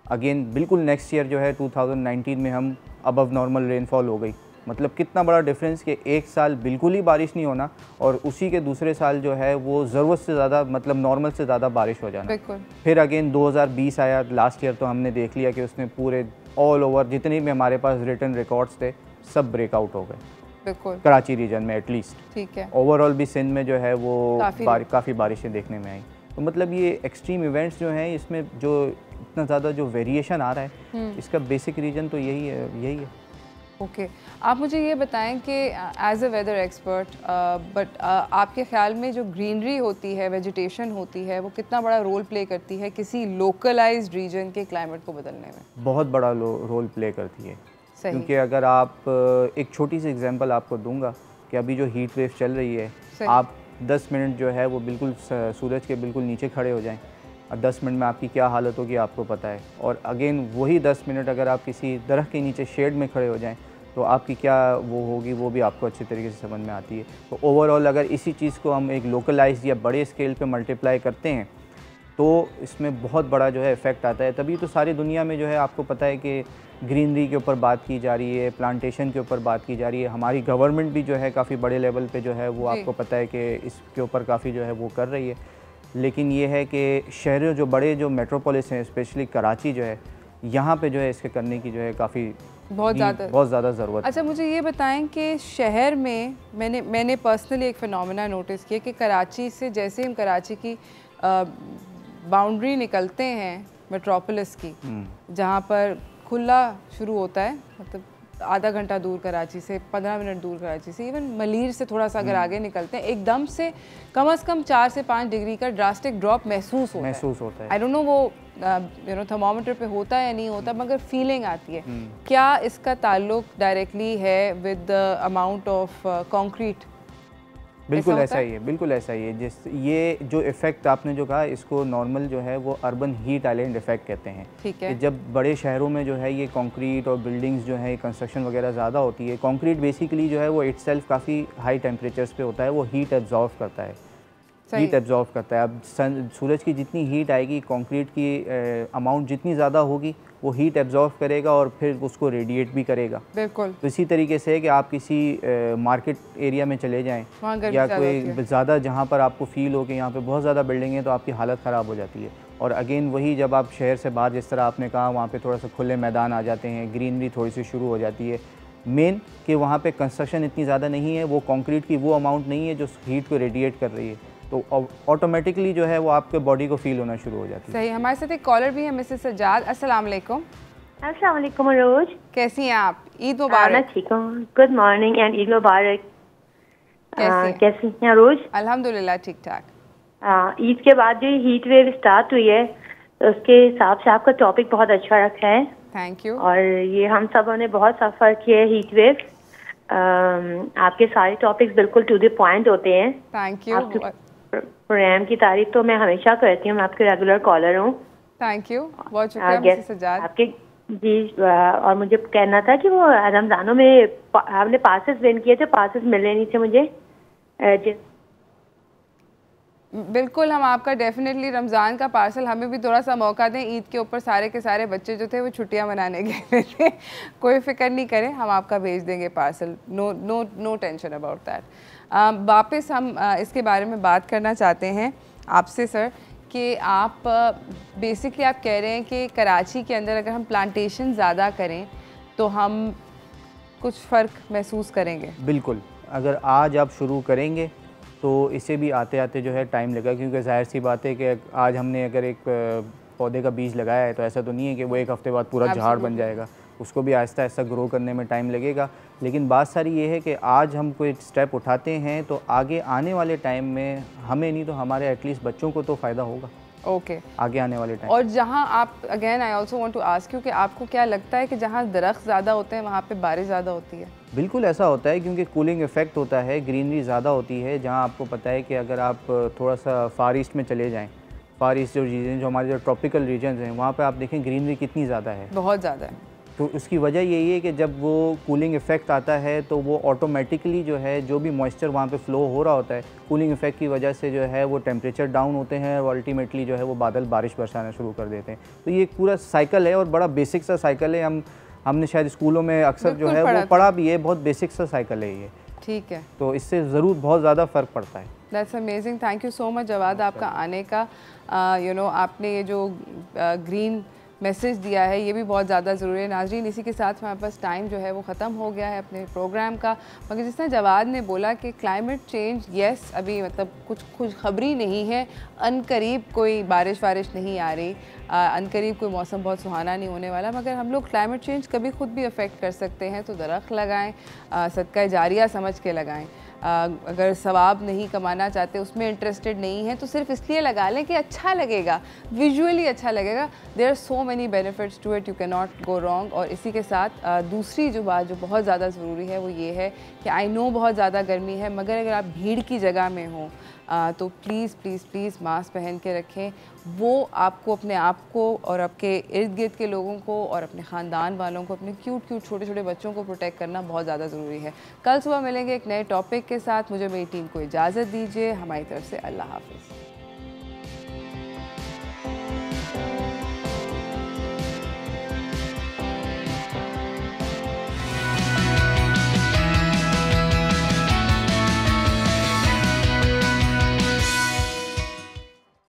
अगेन बिल्कुल नेक्स्ट ईयर जो है 2019 में हम अबव नॉर्मल रेनफॉल हो गई। मतलब कितना बड़ा डिफरेंस कि एक साल बिल्कुल ही बारिश नहीं होना और उसी के दूसरे साल जो है वो ज़रूरत से ज़्यादा मतलब नॉर्मल से ज़्यादा बारिश हो जाना। फिर अगेन 2020 आया, लास्ट ईयर तो हमने देख लिया कि उसमें पूरे ऑल ओवर जितने भी हमारे पास रिटन रिकॉर्ड्स थे सब ब्रेकआउट हो गए कराची रीजन में एटलीस्ट। ठीक है। ओवरऑल भी सिंध में जो है वो काफ़ी बारिशें देखने में आई। तो मतलब ये एक्सट्रीम इवेंट्स जो हैं इसमें जो इतना ज़्यादा जो वेरिएशन आ रहा है इसका बेसिक रीज़न तो यही है। ओके, आप मुझे ये बताएं कि as a weather expert but आपके ख्याल में जो ग्रीनरी होती है, वेजिटेशन होती है, वो कितना बड़ा रोल प्ले करती है किसी लोकलाइज्ड रीजन के क्लाइमेट को बदलने में? बहुत बड़ा रोल प्ले करती है। क्योंकि अगर आप एक छोटी सी एग्जांपल आपको दूंगा कि अभी जो हीट वेव चल रही है, आप 10 मिनट जो है वो बिल्कुल सूरज के बिल्कुल नीचे खड़े हो जाएं और 10 मिनट में आपकी क्या हालत होगी आपको पता है। और अगेन वही 10 मिनट अगर आप किसी दरख्त के नीचे शेड में खड़े हो जाएं तो आपकी क्या वो होगी वो भी आपको अच्छी तरीके से समझ में आती है। तो ओवरऑल अगर इसी चीज़ को हम एक लोकलाइज या बड़े स्केल पे मल्टीप्लाई करते हैं तो इसमें बहुत बड़ा जो है इफ़ेक्ट आता है। तभी तो सारी दुनिया में जो है आपको पता है कि ग्रीनरी के ऊपर बात की जा रही है, प्लांटेशन के ऊपर बात की जा रही है। हमारी गवर्नमेंट भी जो है काफ़ी बड़े लेवल पे जो है वो आपको पता है कि इसके ऊपर काफ़ी जो है वो कर रही है। लेकिन ये है कि शहरों जो बड़े जो मेट्रोपोलिस हैं स्पेशली कराची जो है, यहाँ पे जो है इसके करने की जो है काफ़ी बहुत ज़्यादा ज़रूरत। अच्छा, मुझे ये बताएं कि शहर में मैंने पर्सनली एक फिनोमेना नोटिस किया कि कराची से जैसे हम कराची की बाउंड्री निकलते हैं मेट्रोपोलिस की, जहाँ पर खुला शुरू होता है, मतलब आधा घंटा दूर कराची से, 15 मिनट दूर कराची से, इवन मलीर से थोड़ा सा अगर आगे निकलते हैं, एकदम से कम 4 से 5 डिग्री का ड्रास्टिक ड्रॉप महसूस होता है। आई डोंट नो वो थर्मोमीटर पे होता है या नहीं होता, मगर फीलिंग आती है। क्या इसका ताल्लुक डायरेक्टली है with the amount of concrete? बिल्कुल ऐसा ही है, बिल्कुल ऐसा ही है। ये जो इफ़ेक्ट आपने जो कहा इसको नॉर्मल जो है वो अर्बन हीट आइलैंड इफ़ेक्ट कहते हैं। ठीक है। जब बड़े शहरों में जो है ये कंक्रीट और बिल्डिंग्स जो है कंस्ट्रक्शन वगैरह ज़्यादा होती है, कंक्रीट बेसिकली जो है वो इटसेल्फ काफ़ी हाई टेम्परेचर्स पे होता है, वो हीट एब्जॉर्व करता है। अब सूरज की जितनी हीट आएगी कंक्रीट की अमाउंट जितनी ज़्यादा होगी वो हीट एब्जॉर्व करेगा और फिर उसको रेडिएट भी करेगा। बिल्कुल। तो इसी तरीके से है कि आप किसी मार्केट एरिया में चले जाएं या कोई ज़्यादा जहाँ पर आपको फील हो कि यहाँ पे बहुत ज़्यादा बिल्डिंग है तो आपकी हालत ख़राब हो जाती है। और अगेन वही जब आप शहर से बाहर, जिस तरह आपने कहा, वहाँ पे थोड़ा सा खुले मैदान आ जाते हैं, ग्रीनरी थोड़ी सी शुरू हो जाती है। मेन कि वहाँ पे कंस्ट्रक्शन इतनी ज़्यादा नहीं है, वो कंक्रीट की वो अमाउंट नहीं है जो हीट को रेडिएट कर रही है, तो ऑटोमेटिकली जो है वो आपके बॉडी को फील होना शुरू हो जाती है। सही। हमारे साथ एक कॉलर भी है, मिसेस सज्जाद। अस्सलाम वालेकुम। अस्सलाम वालेकुम रोज, कैसी हैं आप? ईद मुबारक। मैं ठीक हूँ, गुड मॉर्निंग एंड ईद मुबारक। कैसी हैं रोज? अल्हम्दुलिल्लाह ठीक ठाक। ईद के बाद जो हीट वेव स्टार्ट हुई है तो उसके हिसाब से आपका टॉपिक बहुत अच्छा रखा है, थैंक यू। और ये हम सबों ने बहुत सफ़र किया है हीट वेव, आपके सारे टॉपिक्स बिल्कुल टू द पॉइंट होते हैं। Thank you. प्रोग्राम की तारीफ तो मैं हमेशा करती हूँ, मैं आपके रेगुलर कॉलर हूँ। थैंक यू, बहुत शुक्रिया मिसेस सज्जाद। आपके जी, और मुझे कहना था कि वो रमजानों में आपने पासेस विन किए थे, पासेस मिले नहीं थे मुझे। बिल्कुल, हम आपका डेफिनेटली रमज़ान का पार्सल, हमें भी थोड़ा सा मौका दें। ईद के ऊपर सारे के सारे बच्चे जो थे वो छुट्टियां मनाने गए थे। कोई फिक्र नहीं करें, हम आपका भेज देंगे parcel. No no no tension about that. वापस हम इसके बारे में बात करना चाहते हैं आपसे सर कि आप बेसिकली आप कह रहे हैं कि कराची के अंदर अगर हम प्लांटेशन ज़्यादा करें तो हम कुछ फ़र्क महसूस करेंगे। बिल्कुल, अगर आज आप शुरू करेंगे तो इसे भी आते आते जो है टाइम लगेगा, क्योंकि ज़ाहिर सी बात है कि आज हमने अगर एक पौधे का बीज लगाया है तो ऐसा तो नहीं है कि वो एक हफ़्ते बाद पूरा झाड़ बन जाएगा। उसको भी आहिस्ता आहिस्ता ग्रो करने में टाइम लगेगा। लेकिन बात सारी ये है कि आज हम कोई स्टेप उठाते हैं तो आगे आने वाले टाइम में हमें नहीं तो हमारे एटलीस्ट बच्चों को तो फ़ायदा होगा। ओके आगे आने वाले टाइम। और जहाँ आप again I also want to ask you कि आपको क्या लगता है कि जहाँ दरख्त ज़्यादा होते हैं वहाँ पे बारिश ज़्यादा होती है? बिल्कुल ऐसा होता है, क्योंकि कूलिंग इफ़ेक्ट होता है, ग्रीनरी ज़्यादा होती है। जहाँ आपको पता है कि अगर आप थोड़ा सा फार ईस्ट में चले जाएँ, फार ईस्ट जो रीजन, जो हमारे जो ट्रॉपिकल रीजन हैं, वहाँ पर आप देखें ग्रीनरी कितनी ज़्यादा है। बहुत ज़्यादा है। तो उसकी वजह यही है कि जब वो कूलिंग इफ़ेक्ट आता है तो वो ऑटोमेटिकली जो है जो भी मॉइस्चर वहाँ पे फ़्लो हो रहा होता है, कूलिंग इफ़ेक्ट की वजह से जो है वो टेम्परेचर डाउन होते हैं और अल्टीमेटली जो है वो बादल बारिश बरसाना शुरू कर देते हैं। तो ये एक पूरा साइकिल है और बड़ा बेसिक सा साइकिल है। हमने शायद स्कूलों में अक्सर जो है वो पढ़ा भी है, बहुत बेसिक सा साइकिल है ये। ठीक है, तो इससे ज़रूर बहुत ज़्यादा फ़र्क पड़ता है। That's amazing, thank you so much Jawad आपका आने का। आपने ये जो ग्रीन मैसेज दिया है ये भी बहुत ज़्यादा ज़रूरी है। नाज़रीन, इसी के साथ हमारे पास टाइम जो है वो ख़त्म हो गया है अपने प्रोग्राम का। मगर जिस तरह जवाद ने बोला कि क्लाइमेट चेंज येस अभी मतलब कुछ खुशखबरी नहीं है, अनकरीब कोई बारिश वारिश नहीं आ रही, अनकरीब कोई मौसम बहुत सुहाना नहीं होने वाला, मगर हम लोग क्लाइमेट चेंज कभी खुद भी अफेक्ट कर सकते हैं। तो दरख्त लगाएँ, सदका जारिया समझ के लगाएँ। अगर सवाब नहीं कमाना चाहते, उसमें इंटरेस्टेड नहीं है, तो सिर्फ इसलिए लगा लें कि अच्छा लगेगा, विजुअली अच्छा लगेगा। There are so many benefits to it, you can not go wrong. और इसी के साथ दूसरी जो बात जो बहुत ज़्यादा ज़रूरी है वो ये है कि आई नो बहुत ज़्यादा गर्मी है, मगर अगर आप भीड़ की जगह में हों तो प्लीज़ प्लीज़ प्लीज़ मास्क पहन के रखें। वो आपको, अपने आप को और आपके इर्द गिर्द के लोगों को और अपने ख़ानदान वालों को, अपने क्यूट क्यूट छोटे छोटे बच्चों को प्रोटेक्ट करना बहुत ज़्यादा ज़रूरी है। कल सुबह मिलेंगे एक नए टॉपिक के साथ। मुझे मेरी टीम को इजाज़त दीजिए। हमारी तरफ से अल्लाह हाफ़िज़।